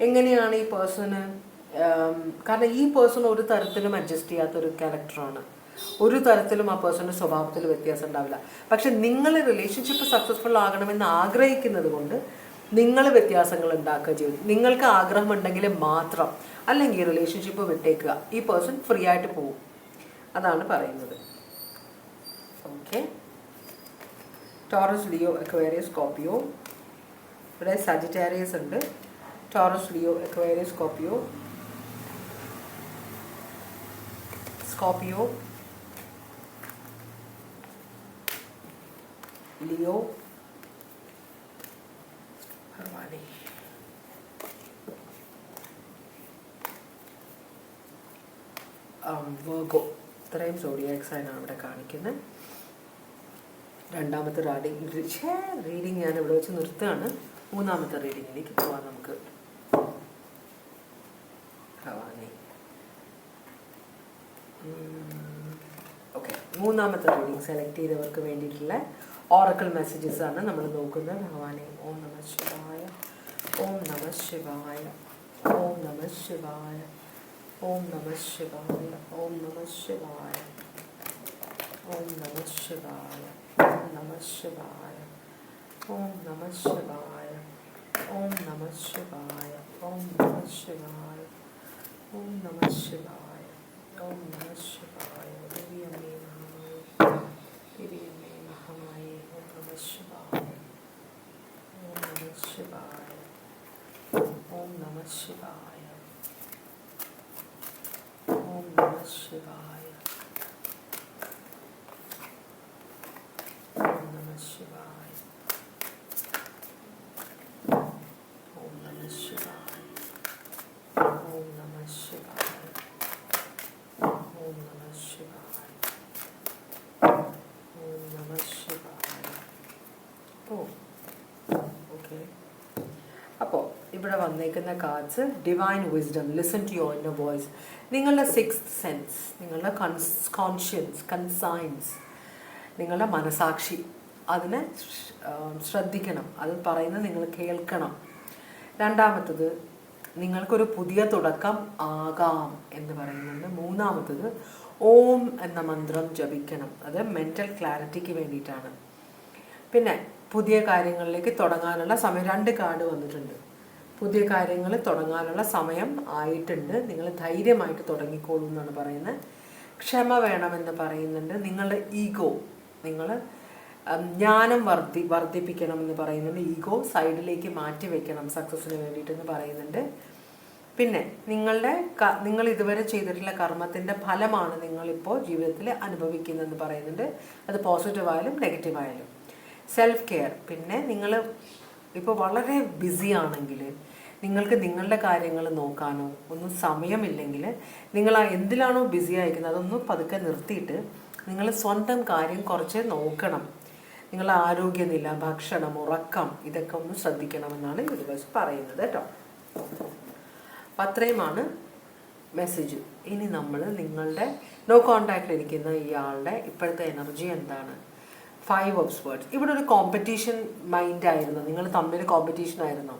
എങ്ങനെയാണ് ഈ പേഴ്സണ്? കാരണം ഈ പേഴ്സൺ ഒരു തരത്തിലും അഡ്ജസ്റ്റ് ചെയ്യാത്തൊരു ക്യാരക്ടറാണ്. ഒരു തരത്തിലും ആ പേഴ്സണിൻ്റെ സ്വഭാവത്തിൽ വ്യത്യാസം ഉണ്ടാവില്ല. പക്ഷെ നിങ്ങൾ റിലേഷൻഷിപ്പ് സക്സസ്ഫുൾ ആകണമെന്ന് ആഗ്രഹിക്കുന്നത് കൊണ്ട് നിങ്ങൾ വ്യത്യാസങ്ങൾ ഉണ്ടാക്കുക ചെയ്യും. നിങ്ങൾക്ക് ആഗ്രഹമുണ്ടെങ്കിൽ മാത്രം, അല്ലെങ്കിൽ റിലേഷൻഷിപ്പ് വിട്ടേക്കുക. ഈ പേഴ്സൺ ഫ്രീ ആയിട്ട് പോകും. അതാണ് പറയുന്നത്. Okay. Taurus, Leo, Aquarius, Scorpio. ഇവിടെ സജിറ്റേറിയസ് ഉണ്ട്. Taurus, Leo, Aquarius, Scorpio, Leo, ഭഗവാനെ, വെർഗോ. ഇത്രയും സോഡിയാക് സൈനാണ് ഇവിടെ കാണിക്കുന്നത്. രണ്ടാമത്തെ റീഡിങ് ഞാൻ ഇവിടെ വെച്ച് നിർത്തുകയാണ്. മൂന്നാമത്തെ റീഡിങ്ങിലേക്ക് പോവാം നമുക്ക്. ഭഗവാനെ. ഓക്കെ, മൂന്നാമത്തെ റീഡിങ് സെലക്ട് ചെയ്തവർക്ക് വേണ്ടിയിട്ടുള്ള ഓറക്കിൾ മെസ്സേജസ് ആണ് നമ്മൾ നോക്കുന്നത്. ഭഗവാനെ. ഓം നമഃ ശിവായ, ഓം നമഃ ശിവായ, ഓം നമഃ ശിവായ, ഓം നമഃ ശിവായ, ഓം നമഃ ശിവായ, ഓം നമഃ ശിവായ, ഓം നമഃ ശിവായ, ഓം നമഃ ശിവായ, ഓം നമഃ ശിവായ, ഓം നമഃ ശിവായ, ഓം നമഃ ശിവായ, ഓം നമഃ ശിവായ. ദേവിയമ്മേ മഹാമായ, ദേവിയമ്മേ മഹാമായ. ഓം നമഃ ശിവായ, ഓം നമഃ ശിവായ, ഓം നമഃ ശിവായ, ഓം നമഃ ശിവായ, ഓം നമഃ ശിവായ, ഓം നമഃ ശിവായ, ഓം നമഃ ശിവായ, ഓം നമഃ ശിവായ, ഓം നമഃ ശിവായ. ഓക്കെ. അപ്പോൾ ഇവിടെ വന്നേക്കുന്ന cards divine wisdom, listen to your inner voice. നിങ്ങളുടെ സിക്സ്ത് സെൻസ്, നിങ്ങളുടെ കോൺഷ്യൻസ്, കൺസൈൻസ്, നിങ്ങളുടെ മനസാക്ഷി, അതിനെ ശ്രദ്ധിക്കണം. അത് പറയുന്നത് നിങ്ങൾ കേൾക്കണം. രണ്ടാമത്തത്, നിങ്ങൾക്കൊരു പുതിയ തുടക്കം ആകാം എന്ന് പറയുന്നുണ്ട്. മൂന്നാമത്തത്, ഓം എന്ന മന്ത്രം ജപിക്കണം. അത് മെൻ്റൽ ക്ലാരിറ്റിക്ക് വേണ്ടിയിട്ടാണ്. പിന്നെ പുതിയ കാര്യങ്ങളിലേക്ക് തുടങ്ങാനുള്ള സമയം. 2 കാർഡ് വന്നിട്ടുണ്ട്. പുതിയ കാര്യങ്ങൾ തുടങ്ങാനുള്ള സമയം ആയിട്ടുണ്ട്. നിങ്ങൾ ധൈര്യമായിട്ട് തുടങ്ങിക്കോളൂ എന്നാണ് പറയുന്നത്. ക്ഷമ വേണമെന്ന് പറയുന്നുണ്ട്. നിങ്ങളുടെ ഈഗോ, നിങ്ങൾ ജ്ഞാനം വർദ്ധിപ്പിക്കണം എന്ന് പറയുന്നുണ്ട്. ഈഗോ സൈഡിലേക്ക് മാറ്റി വെക്കണം സക്സസ്സിന് വേണ്ടിയിട്ടെന്ന് പറയുന്നുണ്ട്. പിന്നെ നിങ്ങൾ ഇതുവരെ ചെയ്തിട്ടുള്ള കർമ്മത്തിൻ്റെ ഫലമാണ് നിങ്ങളിപ്പോൾ ജീവിതത്തിൽ അനുഭവിക്കുന്നതെന്ന് പറയുന്നുണ്ട്. അത് പോസിറ്റീവായാലും നെഗറ്റീവായാലും. Self care. പിന്നെ നിങ്ങൾ ഇപ്പോൾ വളരെ ബിസി ആണെങ്കിൽ, നിങ്ങൾക്ക് നിങ്ങളുടെ കാര്യങ്ങൾ നോക്കാനോ ഒന്നും സമയമില്ലെങ്കിൽ, നിങ്ങൾ എന്തിലാണോ ബിസി ആയിരിക്കുന്നത് അതൊന്നും പതുക്കെ നിർത്തിയിട്ട് നിങ്ങൾ സ്വന്തം കാര്യം കുറച്ച് നോക്കണം. നിങ്ങളുടെ ആരോഗ്യനില, ഭക്ഷണം, ഉറക്കം, ഇതൊക്കെ ഒന്ന് ശ്രദ്ധിക്കണമെന്നാണ് യൂണിവേഴ്സ് പറയുന്നത് കേട്ടോ. അപ്പം അത്രയുമാണ് മെസ്സേജ്. ഇനി നമ്മൾ നിങ്ങളുടെ നോ കോണ്ടാക്റ്റിലിരിക്കുന്ന ഇയാളുടെ ഇപ്പോഴത്തെ എനർജി എന്താണ്? 5 ഓഫ് സ്വേർഡ്സ്. ഇവിടെ ഒരു കോമ്പറ്റീഷൻ മൈൻഡായിരുന്നു, നിങ്ങൾ തമ്മിൽ കോമ്പറ്റീഷൻ ആയിരുന്നു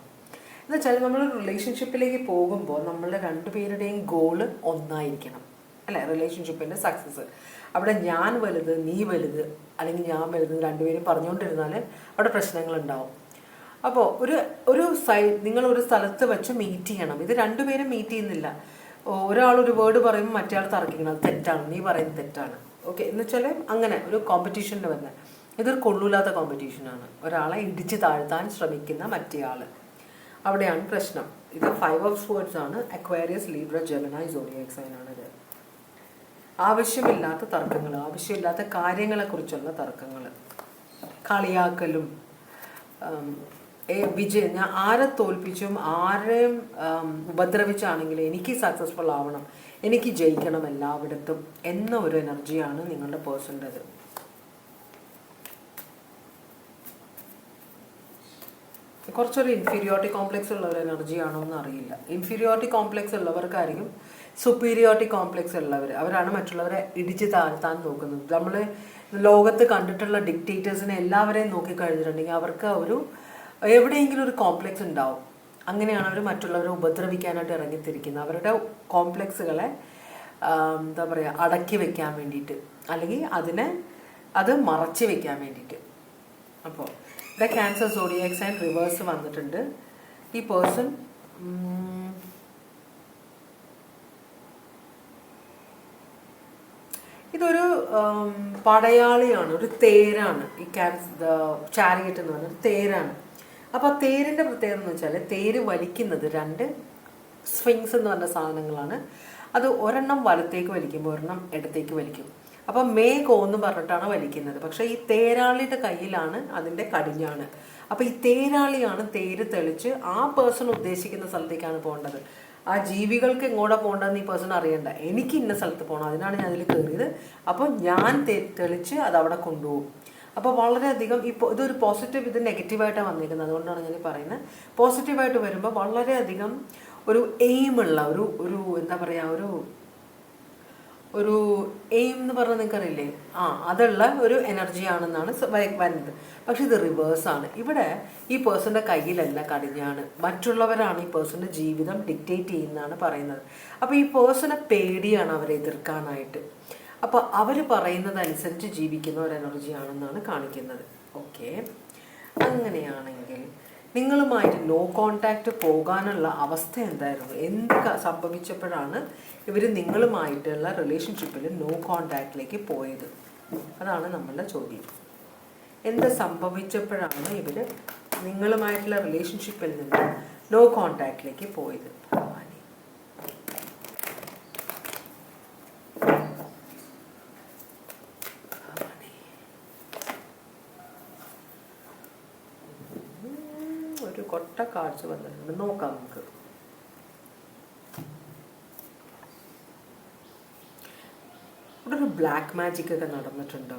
എന്ന് വെച്ചാൽ, നമ്മൾ റിലേഷൻഷിപ്പിലേക്ക് പോകുമ്പോൾ നമ്മളുടെ 2 പേരുടെയും ഗോള് ഒന്നായിരിക്കണം അല്ലേ? റിലേഷൻഷിപ്പിൻ്റെ സക്സസ്. അവിടെ ഞാൻ വലുത്, നീ വലുത്, അല്ലെങ്കിൽ ഞാൻ വലുത് 2 പേരും പറഞ്ഞുകൊണ്ടിരുന്നാൽ അവിടെ പ്രശ്നങ്ങളുണ്ടാവും. അപ്പോൾ നിങ്ങളൊരു സ്ഥലത്ത് വെച്ച് മീറ്റ് ചെയ്യണം. ഇത് 2 പേരും മീറ്റ് ചെയ്യുന്നില്ല. ഒരാളൊരു വേർഡ് പറയുമ്പോൾ മറ്റേ ആൾ തർക്കിക്കണം, അത് തെറ്റാണ്, നീ പറയുന്നത് തെറ്റാണ്. ഓക്കെ എന്ന് വെച്ചാൽ അങ്ങനെ ഒരു കോമ്പറ്റീഷനിൽ വന്നത്. ഇതൊരു കൊള്ളൂലാത്ത കോമ്പറ്റീഷനാണ്. ഒരാളെ ഇടിച്ച് താഴ്ത്താൻ ശ്രമിക്കുന്ന മറ്റേയാൾ, അവിടെയാണ് പ്രശ്നം. ഇത് 5 of Swords ആണ്. Aquarius, Libra, Gemini, zodiac sign ആണിത്. ആവശ്യമില്ലാത്ത തർക്കങ്ങൾ, ആവശ്യമില്ലാത്ത കാര്യങ്ങളെക്കുറിച്ചുള്ള തർക്കങ്ങൾ, കളിയാക്കലും ഞാൻ ആരെ തോൽപ്പിച്ചും ആരെയും ഉപദ്രവിച്ചാണെങ്കിലും എനിക്ക് സക്സസ്ഫുൾ ആവണം, എനിക്ക് ജയിക്കണം എല്ലായിടത്തും എന്ന ഒരു എനർജിയാണ് നിങ്ങളുടെ പേഴ്സൻ്റെത്. കുറച്ചൊരു ഇൻഫീരിയോറിറ്റി കോംപ്ലക്സ് ഉള്ള ഒരു എനർജി ആണോ എന്ന് അറിയില്ല. ഇൻഫീരിയോറിറ്റി കോംപ്ലക്സ് ഉള്ളവർക്കായിരിക്കും സുപ്പീരിയോറിറ്റി കോംപ്ലക്സ് ഉള്ളവർ, അവരാണ് മറ്റുള്ളവരെ ഇടിച്ച് താഴ്ത്താൻ നോക്കുന്നത്. നമ്മൾ ലോകത്ത് കണ്ടിട്ടുള്ള ഡിക്റ്റേറ്റേഴ്സിനെ എല്ലാവരെയും നോക്കിക്കഴിഞ്ഞിട്ടുണ്ടെങ്കിൽ അവർക്ക് എവിടെയെങ്കിലും ഒരു കോംപ്ലക്സ് ഉണ്ടാവും. അങ്ങനെയാണ് അവർ മറ്റുള്ളവരെ ഉപദ്രവിക്കാനായിട്ട് ഇറങ്ങിത്തിരിക്കുന്നത്. അവരുടെ കോംപ്ലക്സുകളെ എന്താ പറയുക, അടക്കി വെക്കാൻ വേണ്ടിയിട്ട്, അല്ലെങ്കിൽ അത് മറച്ച് വെക്കാൻ വേണ്ടിയിട്ട്. അപ്പോൾ ഇവിടെ ക്യാൻസർ, സോഡിയാക് സൈൻ റിവേഴ്സ് വന്നിട്ടുണ്ട്. ഈ പേഴ്സൺ ഇതൊരു പടയാളിയാണ്, ഒരു തേരാണ്. ഈ ചാരിയറ്റ് എന്ന് പറഞ്ഞൊരു തേരാണ്. അപ്പോൾ തേരിൻ്റെ പ്രത്യേകത എന്ന് വെച്ചാൽ തേര് വലിക്കുന്നത് 2 സ്വിങ്സ് എന്ന് പറഞ്ഞ സാധനങ്ങളാണ്. അത് ഒരെണ്ണം വലത്തേക്ക് വലിക്കുമ്പോൾ ഒരെണ്ണം ഇടത്തേക്ക് വലിക്കും. അപ്പം മേഘോ എന്ന് പറഞ്ഞിട്ടാണ് വലിക്കുന്നത്. പക്ഷേ ഈ തേരാളിയുടെ കയ്യിലാണ് അതിൻ്റെ കടിഞ്ഞാണ്. അപ്പോൾ ഈ തേരാളിയാണ് തേര് തെളിച്ച് ആ പേഴ്സൺ ഉദ്ദേശിക്കുന്ന സ്ഥലത്തേക്കാണ് പോകേണ്ടത്. ആ ജീവികൾക്ക് എങ്ങോട്ടാണ് പോകേണ്ടതെന്ന് ഈ പേഴ്സൺ അറിയണ്ട. എനിക്ക് ഇന്ന സ്ഥലത്ത് പോകണം, അതിനാണ് ഞാൻ അതിൽ കയറിയത്. അപ്പോൾ ഞാൻ തെളിച്ച് അതവിടെ കൊണ്ടുപോകും. അപ്പോൾ വളരെയധികം ഇതൊരു പോസിറ്റീവ്, ഇത് നെഗറ്റീവായിട്ടാണ് വന്നിരിക്കുന്നത്. അതുകൊണ്ടാണ് ഞാൻ പറയുന്നത്. പോസിറ്റീവായിട്ട് വരുമ്പോൾ വളരെയധികം ഒരു എയിമുള്ള ഒരു എന്താ പറയുക, ഒരു എയിം എന്ന് പറഞ്ഞാൽ നിങ്ങൾക്കറിയില്ലേ, അതുള്ള ഒരു എനർജിയാണെന്നാണ് വരുന്നത്. പക്ഷെ ഇത് റിവേഴ്സാണ്. ഇവിടെ ഈ പേഴ്സൻ്റെ കയ്യിലല്ല കടിഞ്ഞാണ്, മറ്റുള്ളവരാണ് ഈ പേഴ്സൻ്റെ ജീവിതം ഡിക്റ്റേറ്റ് ചെയ്യുന്നതാണ് പറയുന്നത്. അപ്പോൾ ഈ പേഴ്സണെ പേടിയാണ് അവരെ എതിർക്കാനായിട്ട്. അപ്പോൾ അവർ പറയുന്നതനുസരിച്ച് ജീവിക്കുന്ന ഒരു എനർജിയാണെന്നാണ് കാണിക്കുന്നത്. ഓക്കെ, അങ്ങനെയാണെങ്കിൽ നിങ്ങളുമായിട്ട് നോ കോണ്ടാക്റ്റ് പോകാനുള്ള അവസ്ഥ എന്തായിരുന്നു? എന്ത് സംഭവിച്ചപ്പോഴാണ് ഇവർ നിങ്ങളുമായിട്ടുള്ള റിലേഷൻഷിപ്പിൽ നോ കോണ്ടാക്റ്റിലേക്ക് പോയത്? അതാണ് നമ്മളുടെ ചോദ്യം. എന്ത് സംഭവിച്ചപ്പോഴാണ് ഇവർ നിങ്ങളുമായിട്ടുള്ള റിലേഷൻഷിപ്പിൽ നിന്ന് നോ കോണ്ടാക്റ്റിലേക്ക് പോയത്? ഒരു കൊട്ട കാർഡ്സ് വന്നിട്ടുണ്ട്, നോക്കാം നമുക്ക്. ഇവിടെ ഒരു ബ്ലാക്ക് മാജിക് ഒക്കെ നടന്നിട്ടുണ്ടോ?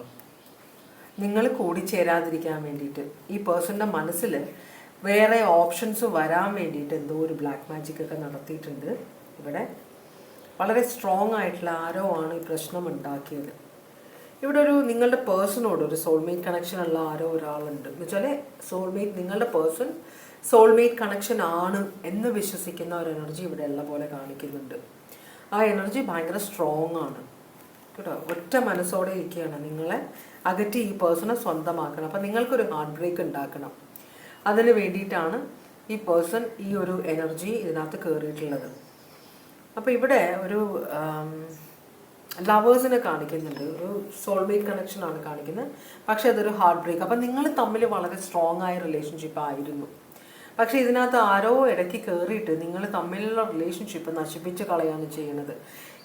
നിങ്ങൾ കൂടിച്ചേരാതിരിക്കാൻ വേണ്ടിയിട്ട് ഈ പേഴ്സണിൻ്റെ മനസ്സിൽ വേറെ ഓപ്ഷൻസ് വരാൻ വേണ്ടിയിട്ട് എന്തോ ഒരു ബ്ലാക്ക് മാജിക് ഒക്കെ നടത്തിയിട്ടുണ്ട്. ഇവിടെ വളരെ സ്ട്രോങ് ആയിട്ടുള്ള ആരോ ആണ് ഈ പ്രശ്നം ഉണ്ടാക്കിയത്. ഇവിടെ നിങ്ങളുടെ പേഴ്സണോട് ഒരു സോൾമേറ്റ് കണക്ഷൻ ഉള്ള ആരോ ഒരാളുണ്ട്. എന്ന് വെച്ചാൽ സോൾമേറ്റ്, നിങ്ങളുടെ പേഴ്സൺ സോൾമേറ്റ് കണക്ഷൻ ആണ് എന്ന് വിശ്വസിക്കുന്ന ഒരു എനർജി ഇവിടെ ഉള്ള പോലെ കാണിക്കുന്നുണ്ട്. ആ എനർജി ഭയങ്കര സ്ട്രോങ് ആണ് കേട്ടോ. ഒറ്റ മനസ്സോടെ ഇരിക്കുകയാണ്. നിങ്ങളെ അകറ്റി ഈ പേഴ്സണെ സ്വന്തമാക്കണം. അപ്പം നിങ്ങൾക്കൊരു ഹാർട്ട് ബ്രേക്ക് ഉണ്ടാക്കണം. അതിന് വേണ്ടിയിട്ടാണ് ഈ പേഴ്സൺ ഈ ഒരു എനർജി ഇതിനകത്ത് കയറിയിട്ടുള്ളത്. അപ്പോൾ ഇവിടെ ഒരു ലവേഴ്സിനെ കാണിക്കുന്നുണ്ട്. ഒരു സോൾമേറ്റ് കണക്ഷനാണ് കാണിക്കുന്നത്. പക്ഷേ അതൊരു ഹാർട്ട് ബ്രേക്ക്. അപ്പം നിങ്ങൾ തമ്മിൽ വളരെ സ്ട്രോങ് ആയ റിലേഷൻഷിപ്പ് ആയിരുന്നു. പക്ഷേ ഇതിനകത്ത് ആരോ ഇടയ്ക്ക് കയറിയിട്ട് നിങ്ങൾ തമ്മിലുള്ള റിലേഷൻഷിപ്പ് നശിപ്പിച്ച് കളയാണ് ചെയ്യുന്നത്.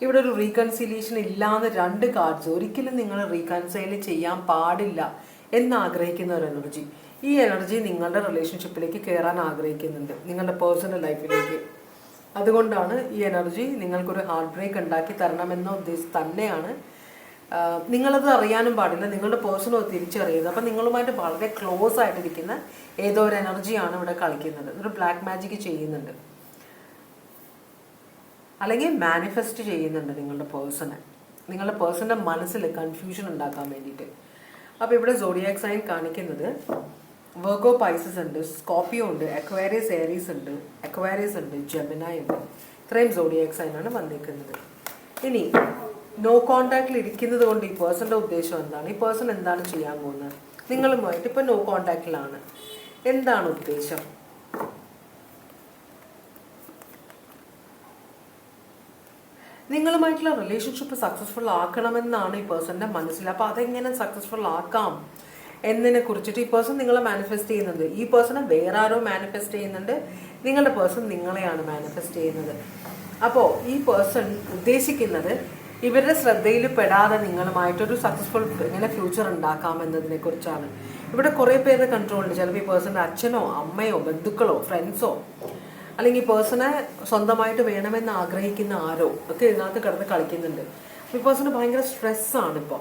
ഇവിടെ ഒരു റീകൺസിലിയേഷൻ ഇല്ലാന്ന് 2 കാർഡ്സ്. ഒരിക്കലും നിങ്ങൾ റീകൺസൈൽ ചെയ്യാൻ പാടില്ല എന്നാഗ്രഹിക്കുന്ന ഒരു എനർജി. ഈ എനർജി നിങ്ങളുടെ റിലേഷൻഷിപ്പിലേക്ക് കയറാൻ ആഗ്രഹിക്കുന്നുണ്ട്, നിങ്ങളുടെ പേഴ്സണൽ ലൈഫിലേക്ക്. അതുകൊണ്ടാണ് ഈ എനർജി നിങ്ങൾക്കൊരു ഹാർട്ട് ബ്രേക്ക് ഉണ്ടാക്കി തരണമെന്ന ഉദ്ദേശം തന്നെയാണ്. നിങ്ങളത് അറിയാനും പാടില്ല, നിങ്ങളുടെ പേഴ്സണോ തിരിച്ചറിയുന്നത്. അപ്പം നിങ്ങളുമായിട്ട് വളരെ ക്ലോസ് ആയിട്ടിരിക്കുന്ന ഏതോ ഒരു എനർജിയാണ് ഇവിടെ കളിക്കുന്നത്. ഒരു ബ്ലാക്ക് മാജിക് ചെയ്യുന്നുണ്ട്, അല്ലെങ്കിൽ മാനിഫെസ്റ്റ് ചെയ്യുന്നുണ്ട് നിങ്ങളുടെ പേഴ്സൻ്റെ മനസ്സിൽ കൺഫ്യൂഷൻ ഉണ്ടാക്കാൻ വേണ്ടിയിട്ട്. അപ്പോൾ ഇവിടെ സോഡിയാക് സൈൻ കാണിക്കുന്നത് വെർഗോ പൈസസ് ഉണ്ട്, സ്കോർപ്പിയോ ഉണ്ട്, അക്വേറിയസ് ഏരീസ് ഉണ്ട്, ജെമിനി ഉണ്ട്. ഇത്രയും സോഡിയാക് സൈനാണ് വന്നിരിക്കുന്നത്. ഇനി നോ കോണ്ടാക്റ്റിൽ ഇരിക്കുന്നത് കൊണ്ട് ഈ പേഴ്സൻ്റെ ഉദ്ദേശം എന്താണ്? ഈ പേഴ്സൺ എന്താണ് ചെയ്യാൻ പോകുന്നത്? നിങ്ങളുമായിട്ട് ഇപ്പോൾ നോ കോണ്ടാക്റ്റിലാണ്. എന്താണ് ഉദ്ദേശം? നിങ്ങളുമായിട്ടുള്ള റിലേഷൻഷിപ്പ് സക്സസ്ഫുൾ ആക്കണമെന്നാണ് ഈ പേഴ്സൻ്റെ മനസ്സിൽ. അപ്പോൾ അതെങ്ങനെ സക്സസ്ഫുൾ ആക്കാം എന്നതിനെ കുറിച്ചിട്ട് ഈ പേഴ്സൺ നിങ്ങളെ മാനിഫെസ്റ്റ് ചെയ്യുന്നുണ്ട്. ഈ പേഴ്സണെ വേറെ ആരോ മാനിഫെസ്റ്റ് ചെയ്യുന്നുണ്ട്, നിങ്ങളുടെ പേഴ്സൺ നിങ്ങളെയാണ് മാനിഫെസ്റ്റ് ചെയ്യുന്നത്. അപ്പോൾ ഈ പേഴ്സൺ ഉദ്ദേശിക്കുന്നത് ഇവരുടെ ശ്രദ്ധയിൽ പെടാതെ നിങ്ങളുമായിട്ടൊരു സക്സസ്ഫുൾ എങ്ങനെ ഫ്യൂച്ചർ ഉണ്ടാക്കാമെന്നതിനെ കുറിച്ചാണ്. ഇവിടെ കുറേ പേരുടെ കൺട്രോളുണ്ട്. ചിലപ്പോൾ ഈ പേഴ്സൻ്റെ അച്ഛനോ അമ്മയോ ബന്ധുക്കളോ ഫ്രണ്ട്സോ അല്ലെങ്കിൽ പേഴ്സണെ സ്വന്തമായിട്ട് വേണമെന്ന് ആഗ്രഹിക്കുന്ന ആരോ ഒക്കെ ഇതിനകത്ത് കിടന്ന് കളിക്കുന്നുണ്ട്. ഈ പേഴ്സണ് ഭയങ്കര സ്ട്രെസ്സാണ് ഇപ്പോൾ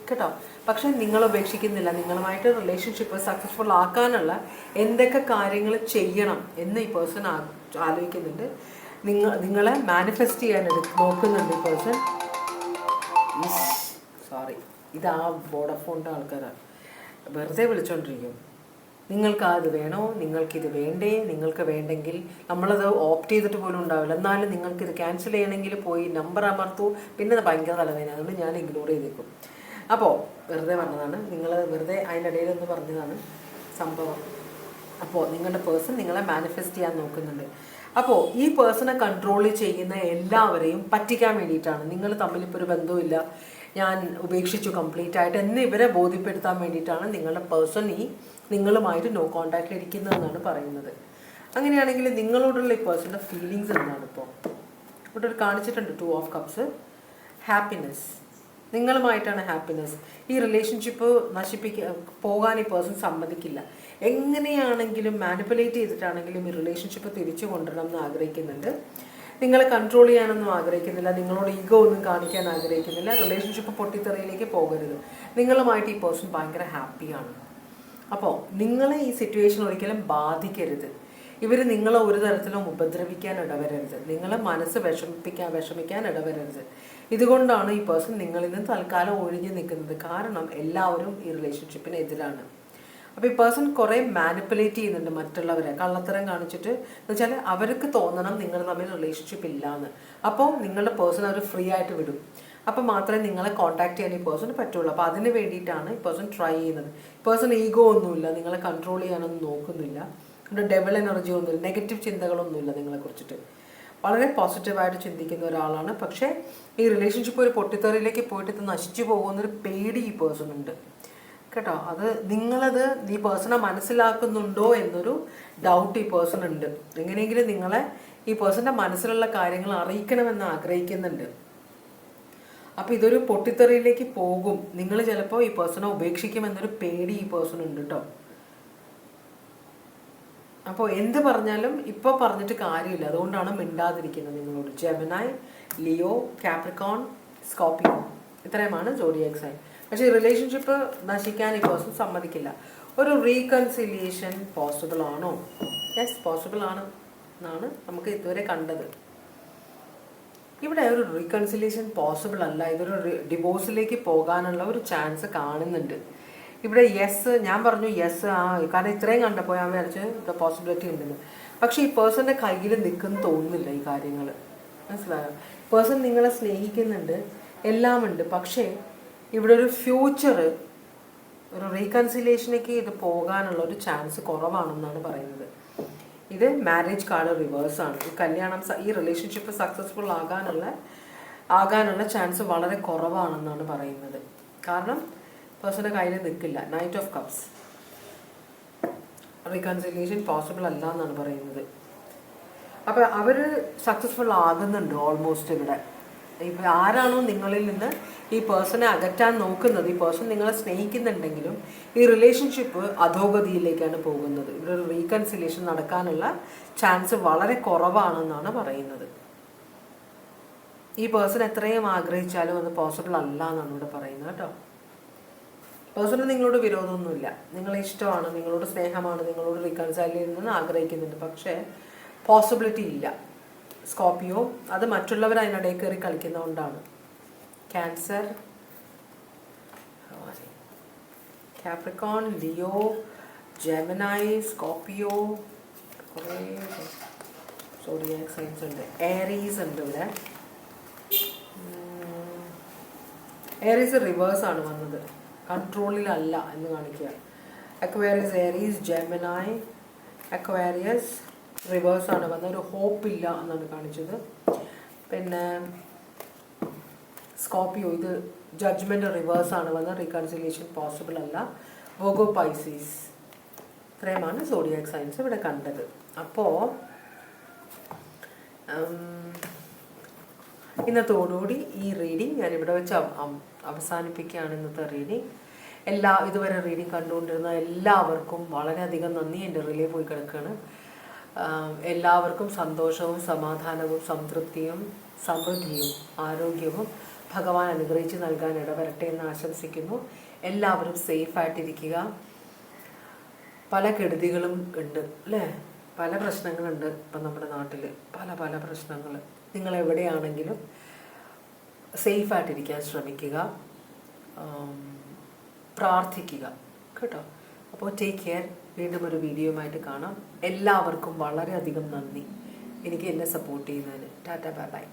കേട്ടോ. പക്ഷെ നിങ്ങൾ ഉപേക്ഷിക്കുന്നില്ല. നിങ്ങളുമായിട്ട് റിലേഷൻഷിപ്പ് സക്സസ്ഫുൾ ആക്കാനുള്ള എന്തൊക്കെ കാര്യങ്ങൾ ചെയ്യണം എന്ന് ഈ പേഴ്സൺ ആലോചിക്കുന്നുണ്ട്. നിങ്ങളെ മാനിഫെസ്റ്റ് ചെയ്യാൻ നോക്കുന്നുണ്ട് ഈ പേഴ്സൺ. സോറി, ഇത് ആ വോഡഫോണിൻ്റെ ആൾക്കാരാണ്, വെറുതെ വിളിച്ചോണ്ടിരിക്കും. നിങ്ങൾക്ക് അത് വേണോ, നിങ്ങൾക്കിത് വേണ്ടേ, നിങ്ങൾക്ക് വേണ്ടെങ്കിൽ നമ്മളത് ഓപ്റ്റ് ചെയ്തിട്ട് പോലും ഉണ്ടാവില്ല. എന്നാലും നിങ്ങൾക്കിത് ക്യാൻസൽ ചെയ്യണമെങ്കിൽ പോയി നമ്പർ അമർത്തു, പിന്നെ ഭയങ്കര തലവേദന. അതുകൊണ്ട് ഞാൻ ഇഗ്നോർ ചെയ്തേക്കും. അപ്പോൾ വെറുതെ പറഞ്ഞതാണ്, നിങ്ങൾ വെറുതെ അതിൻ്റെ ഇടയിലൊന്ന് പറഞ്ഞതാണ് സംഭവം. അപ്പോൾ നിങ്ങളുടെ പേഴ്സൺ നിങ്ങളെ മാനിഫെസ്റ്റ് ചെയ്യാൻ നോക്കുന്നുണ്ട്. അപ്പോൾ ഈ പേഴ്സണെ കൺട്രോൾ ചെയ്യുന്ന എല്ലാവരെയും പറ്റിക്കാൻ വേണ്ടിയിട്ടാണ്. നിങ്ങൾ തമ്മിലിപ്പോൾ ഒരു ബന്ധവുമില്ല, ഞാൻ ഉപേക്ഷിച്ചു കംപ്ലീറ്റ് ആയിട്ട് എന്ന് ഇവരെ ബോധ്യപ്പെടുത്താൻ വേണ്ടിയിട്ടാണ് നിങ്ങളുടെ പേഴ്സൺ നിങ്ങളുമായിട്ട് നോ കോണ്ടാക്റ്റിൽ ഇരിക്കുന്നതെന്നാണ് പറയുന്നത്. അങ്ങനെയാണെങ്കിൽ നിങ്ങളോടുള്ള ഈ പേഴ്സൻ്റെ ഫീലിങ്സ് എന്താണ്? ഇപ്പോൾ ഇവിടെ ഒരു കാണിച്ചിട്ടുണ്ട് 2 ഓഫ് കപ്സ്. ഹാപ്പിനെസ്, നിങ്ങളുമായിട്ടാണ് ഹാപ്പിനെസ്. ഈ റിലേഷൻഷിപ്പ് പോകാൻ ഈ പേഴ്സൺ സമ്മതിക്കില്ല. എങ്ങനെയാണെങ്കിലും മാനിപ്പുലേറ്റ് ചെയ്തിട്ടാണെങ്കിലും ഈ റിലേഷൻഷിപ്പ് തിരിച്ചു കൊണ്ടുവരണം എന്ന് ആഗ്രഹിക്കുന്നുണ്ട്. നിങ്ങളെ കൺട്രോൾ ചെയ്യാനൊന്നും ആഗ്രഹിക്കുന്നില്ല, നിങ്ങളോട് ഈഗോ ഒന്നും കാണിക്കാൻ ആഗ്രഹിക്കുന്നില്ല. റിലേഷൻഷിപ്പ് പൊട്ടിത്തെറിയിലേക്ക് പോകരുത്. നിങ്ങളുമായിട്ട് ഈ പേഴ്സൺ ഭയങ്കര ഹാപ്പിയാണ്. അപ്പോൾ നിങ്ങളെ ഈ സിറ്റുവേഷൻ ഒരിക്കലും ബാധിക്കരുത്. ഇവർ നിങ്ങളെ ഒരു തരത്തിലും ഉപദ്രവിക്കാൻ ഇടവരരുത്. നിങ്ങളെ മനസ്സ് വിഷമിക്കാൻ ഇടവരരുത്. ഇതുകൊണ്ടാണ് ഈ പേഴ്സൺ നിങ്ങളിൽ നിന്ന് തൽക്കാലം ഒഴിഞ്ഞു നിൽക്കുന്നത്. കാരണം എല്ലാവരും ഈ റിലേഷൻഷിപ്പിന് എതിരാണ്. അപ്പോൾ ഈ പേഴ്സൺ കുറേ മാനിപ്പുലേറ്റ് ചെയ്യുന്നുണ്ട് മറ്റുള്ളവരെ, കള്ളത്തരം കാണിച്ചിട്ട്. എന്ന് വെച്ചാൽ അവർക്ക് തോന്നണം നിങ്ങൾ തമ്മിൽ റിലേഷൻഷിപ്പ് ഇല്ലയെന്ന്. അപ്പോൾ നിങ്ങളുടെ പേഴ്സൺ അവർ ഫ്രീ ആയിട്ട് വിടും. അപ്പോൾ മാത്രമേ നിങ്ങളെ കോൺടാക്ട് ചെയ്യാൻ ഈ പേഴ്സണ് പറ്റുള്ളൂ. അപ്പോൾ അതിന് വേണ്ടിയിട്ടാണ് ഈ പേഴ്സൺ ട്രൈ ചെയ്യുന്നത്. പേഴ്സൺ ഈഗോ ഒന്നുമില്ല, നിങ്ങളെ കൺട്രോൾ ചെയ്യാനൊന്നും നോക്കുന്നില്ല. ഇവിടെ ഡെവൽ എനർജി ഒന്നുമില്ല, നെഗറ്റീവ് ചിന്തകളൊന്നുമില്ല നിങ്ങളെക്കുറിച്ചിട്ട്. വളരെ പോസിറ്റീവായിട്ട് ചിന്തിക്കുന്ന ഒരാളാണ്. പക്ഷേ ഈ റിലേഷൻഷിപ്പ് ഒരു പൊട്ടിത്തെറിയിലേക്ക് പോയിട്ട് ഇത് നശിച്ചു പോകുന്നൊരു പേടി ഈ പേഴ്സൺ ഉണ്ട് കേട്ടോ. അത് നിങ്ങളത് ഈ പേഴ്സണെ മനസ്സിലാക്കുന്നുണ്ടോ എന്നൊരു ഡൗട്ട് ഈ പേഴ്സൺ ഉണ്ട്. എങ്ങനെയെങ്കിലും നിങ്ങളെ ഈ പേഴ്സൻ്റെ മനസ്സിലുള്ള കാര്യങ്ങൾ അറിയിക്കണമെന്ന് ആഗ്രഹിക്കുന്നുണ്ട്. അപ്പോൾ ഇതൊരു പൊട്ടിത്തെറിയിലേക്ക് പോകും. നിങ്ങൾ ചിലപ്പോൾ ഈ പേഴ്സണെ ഉപേക്ഷിക്കുമെന്നൊരു പേടി ഈ പേഴ്സൺ ഉണ്ട് കേട്ടോ. അപ്പോൾ എന്ത് പറഞ്ഞാലും ഇപ്പോൾ പറഞ്ഞിട്ട് കാര്യമില്ല. അതുകൊണ്ടാണ് മിണ്ടാതിരിക്കുന്നത് നിങ്ങളോട്. ജെമിനായി, ലിയോ, കാപ്രിക്കോൺ, സ്കോർപിയോ, ഇത്രയുമാണ് സോഡിയാക് സൈൻ. പക്ഷേ ഈ റിലേഷൻഷിപ്പ് നശിക്കാൻ ഈ പേഴ്സൺ സമ്മതിക്കില്ല. ഒരു റീകൺസിലിയേഷൻ പോസിബിൾ ആണോ? യെസ്, പോസിബിൾ ആണ് എന്നാണ് നമുക്ക് ഇതുവരെ കണ്ടത്. ഇവിടെ ഒരു റീകൺസിലിയേഷൻ പോസിബിൾ അല്ല. ഇതൊരു ഡിവോഴ്സിലേക്ക് പോകാനുള്ള ഒരു ചാൻസ് കാണുന്നുണ്ട്. ഇവിടെ യെസ്, ഞാൻ പറഞ്ഞു യെസ്, കാരണം ഇത്രയും കണ്ടപ്പോൾ ഞാൻ വിചാരിച്ച് പോസിബിലിറ്റി ഉണ്ടെന്ന്. പക്ഷേ ഈ പേഴ്സൻ്റെ കയ്യിൽ നിൽക്കുന്നു തോന്നുന്നില്ല ഈ കാര്യങ്ങൾ. മനസ്സിലായോ? പേഴ്സൺ നിങ്ങളെ സ്നേഹിക്കുന്നുണ്ട്, എല്ലാം ഉണ്ട്. പക്ഷേ ഇവിടെ ഒരു ഫ്യൂച്ചർ, ഒരു റീകൺസിലിയേഷനിലേക്ക് ഇത് പോകാനുള്ള ഒരു ചാൻസ് കുറവാണെന്നാണ് പറയുന്നത്. ഇത് മാരേജ് കാർഡ് റിവേഴ്സാണ്. ഈ കല്യാണം, ഈ റിലേഷൻഷിപ്പ് സക്സസ്ഫുൾ ആകാനുള്ള ചാൻസ് വളരെ കുറവാണെന്നാണ് പറയുന്നത്. കാരണം പേഴ്സൻ്റെ കയ്യിൽ നിൽക്കില്ല. Knight of cups, reconciliation possible അല്ല എന്നാണ് പറയുന്നത്. അപ്പോൾ അവർ സക്സസ്ഫുൾ ആകുന്നുണ്ട് ഓൾമോസ്റ്റ്. ഇവിടെ ഇപ്പോൾ ആരാണോ നിങ്ങളിൽ നിന്ന് ഈ പേഴ്സണെ അകറ്റാൻ നോക്കുന്നത്, ഈ പേഴ്സൺ നിങ്ങളെ സ്നേഹിക്കുന്നുണ്ടെങ്കിലും ഈ റിലേഷൻഷിപ്പ് അധോഗതിയിലേക്കാണ് പോകുന്നത്. ഇവിടെ ഒരു റീകൺസിലിയേഷൻ നടക്കാനുള്ള ചാൻസ് വളരെ കുറവാണെന്നാണ് പറയുന്നത്. ഈ പേഴ്സൺ എത്രയും ആഗ്രഹിച്ചാലും അത് പോസിബിൾ അല്ല എന്നാണ് ഇവിടെ പറയുന്നത് കേട്ടോ. പേഴ്സണ് നിങ്ങളോട് വിരോധമൊന്നുമില്ല, നിങ്ങളെ ഇഷ്ടമാണ്, നിങ്ങളോട് സ്നേഹമാണ്, നിങ്ങളോട് റീകൺസൈൽ ചെയ്യുന്നതെന്ന് ആഗ്രഹിക്കുന്നുണ്ട്. പക്ഷേ പോസിബിലിറ്റി ഇല്ല. സ്കോർപിയോ, അത് മറ്റുള്ളവർ അതിനിടയിൽ കയറി കളിക്കുന്നതുകൊണ്ടാണ്. ക്യാൻസർ, കാപ്രിക്കോൺ, ലിയോ, ജെമിനായി, സ്കോർപിയോ, കുറേ സോഡിയാക് സൈൻസ് ഉണ്ട്. ഏരീസ് ഉണ്ട് ഇവിടെ. ഏരീസ് റിവേഴ്സാണ് വന്നത്, കൺട്രോളിലല്ല എന്ന് കാണിക്കുക. അക്വേറിയസ്, ഏരീസ്, ജെമിനായി, അക്വേറിയസ് റിവേഴ്സാണ് വന്നത്. ഒരു ഹോപ്പ് ഇല്ല എന്നാണ് കാണിച്ചത്. പിന്നെ സ്കോർപിയോ, ഇത് ജഡ്ജ്മെൻറ്റ് റിവേഴ്സാണ് വന്നത്. റീകൺസിലിയേഷൻ പോസിബിൾ അല്ല. വോഗോ പൈസീസ്, ഇത്രയുമാണ് സോഡിയാക് സൈൻസ് ഇവിടെ കണ്ടത്. അപ്പോൾ ഇന്നത്തോടുകൂടി ഈ റീഡിങ് ഞാൻ ഇവിടെ വെച്ച് അവസാനിപ്പിക്കുകയാണ്. ഇന്നത്തെ റീഡിങ് ഇതുവരെ റീഡിങ് കണ്ടുകൊണ്ടിരുന്ന എല്ലാവർക്കും വളരെയധികം നന്ദി. എൻ്റെ റിലേ പോയി കിടക്കുകയാണ്. എല്ലാവർക്കും സന്തോഷവും സമാധാനവും സംതൃപ്തിയും സമൃദ്ധിയും ആരോഗ്യവും ഭഗവാൻ അനുഗ്രഹിച്ച് നൽകാൻ ഇടവരട്ടെ എന്ന് ആശംസിക്കുന്നു. എല്ലാവരും സേഫായിട്ടിരിക്കുക. പല കെടുതികളും ഉണ്ട് അല്ലേ, പല പ്രശ്നങ്ങളുണ്ട് ഇപ്പം നമ്മുടെ നാട്ടിൽ, പല പല പ്രശ്നങ്ങൾ. നിങ്ങൾ എവിടെയാണെങ്കിലും സേഫായിട്ടിരിക്കാൻ ശ്രമിക്കുക, പ്രാർത്ഥിക്കുക കേട്ടോ. അപ്പോൾ ടേക്ക് കെയർ. വീണ്ടും ഒരു വീഡിയോയുമായിട്ട് കാണാം. എല്ലാവർക്കും വളരെയധികം നന്ദി എനിക്ക് എന്നെ സപ്പോർട്ട് ചെയ്യുന്നതിന്. Tata, bye bye.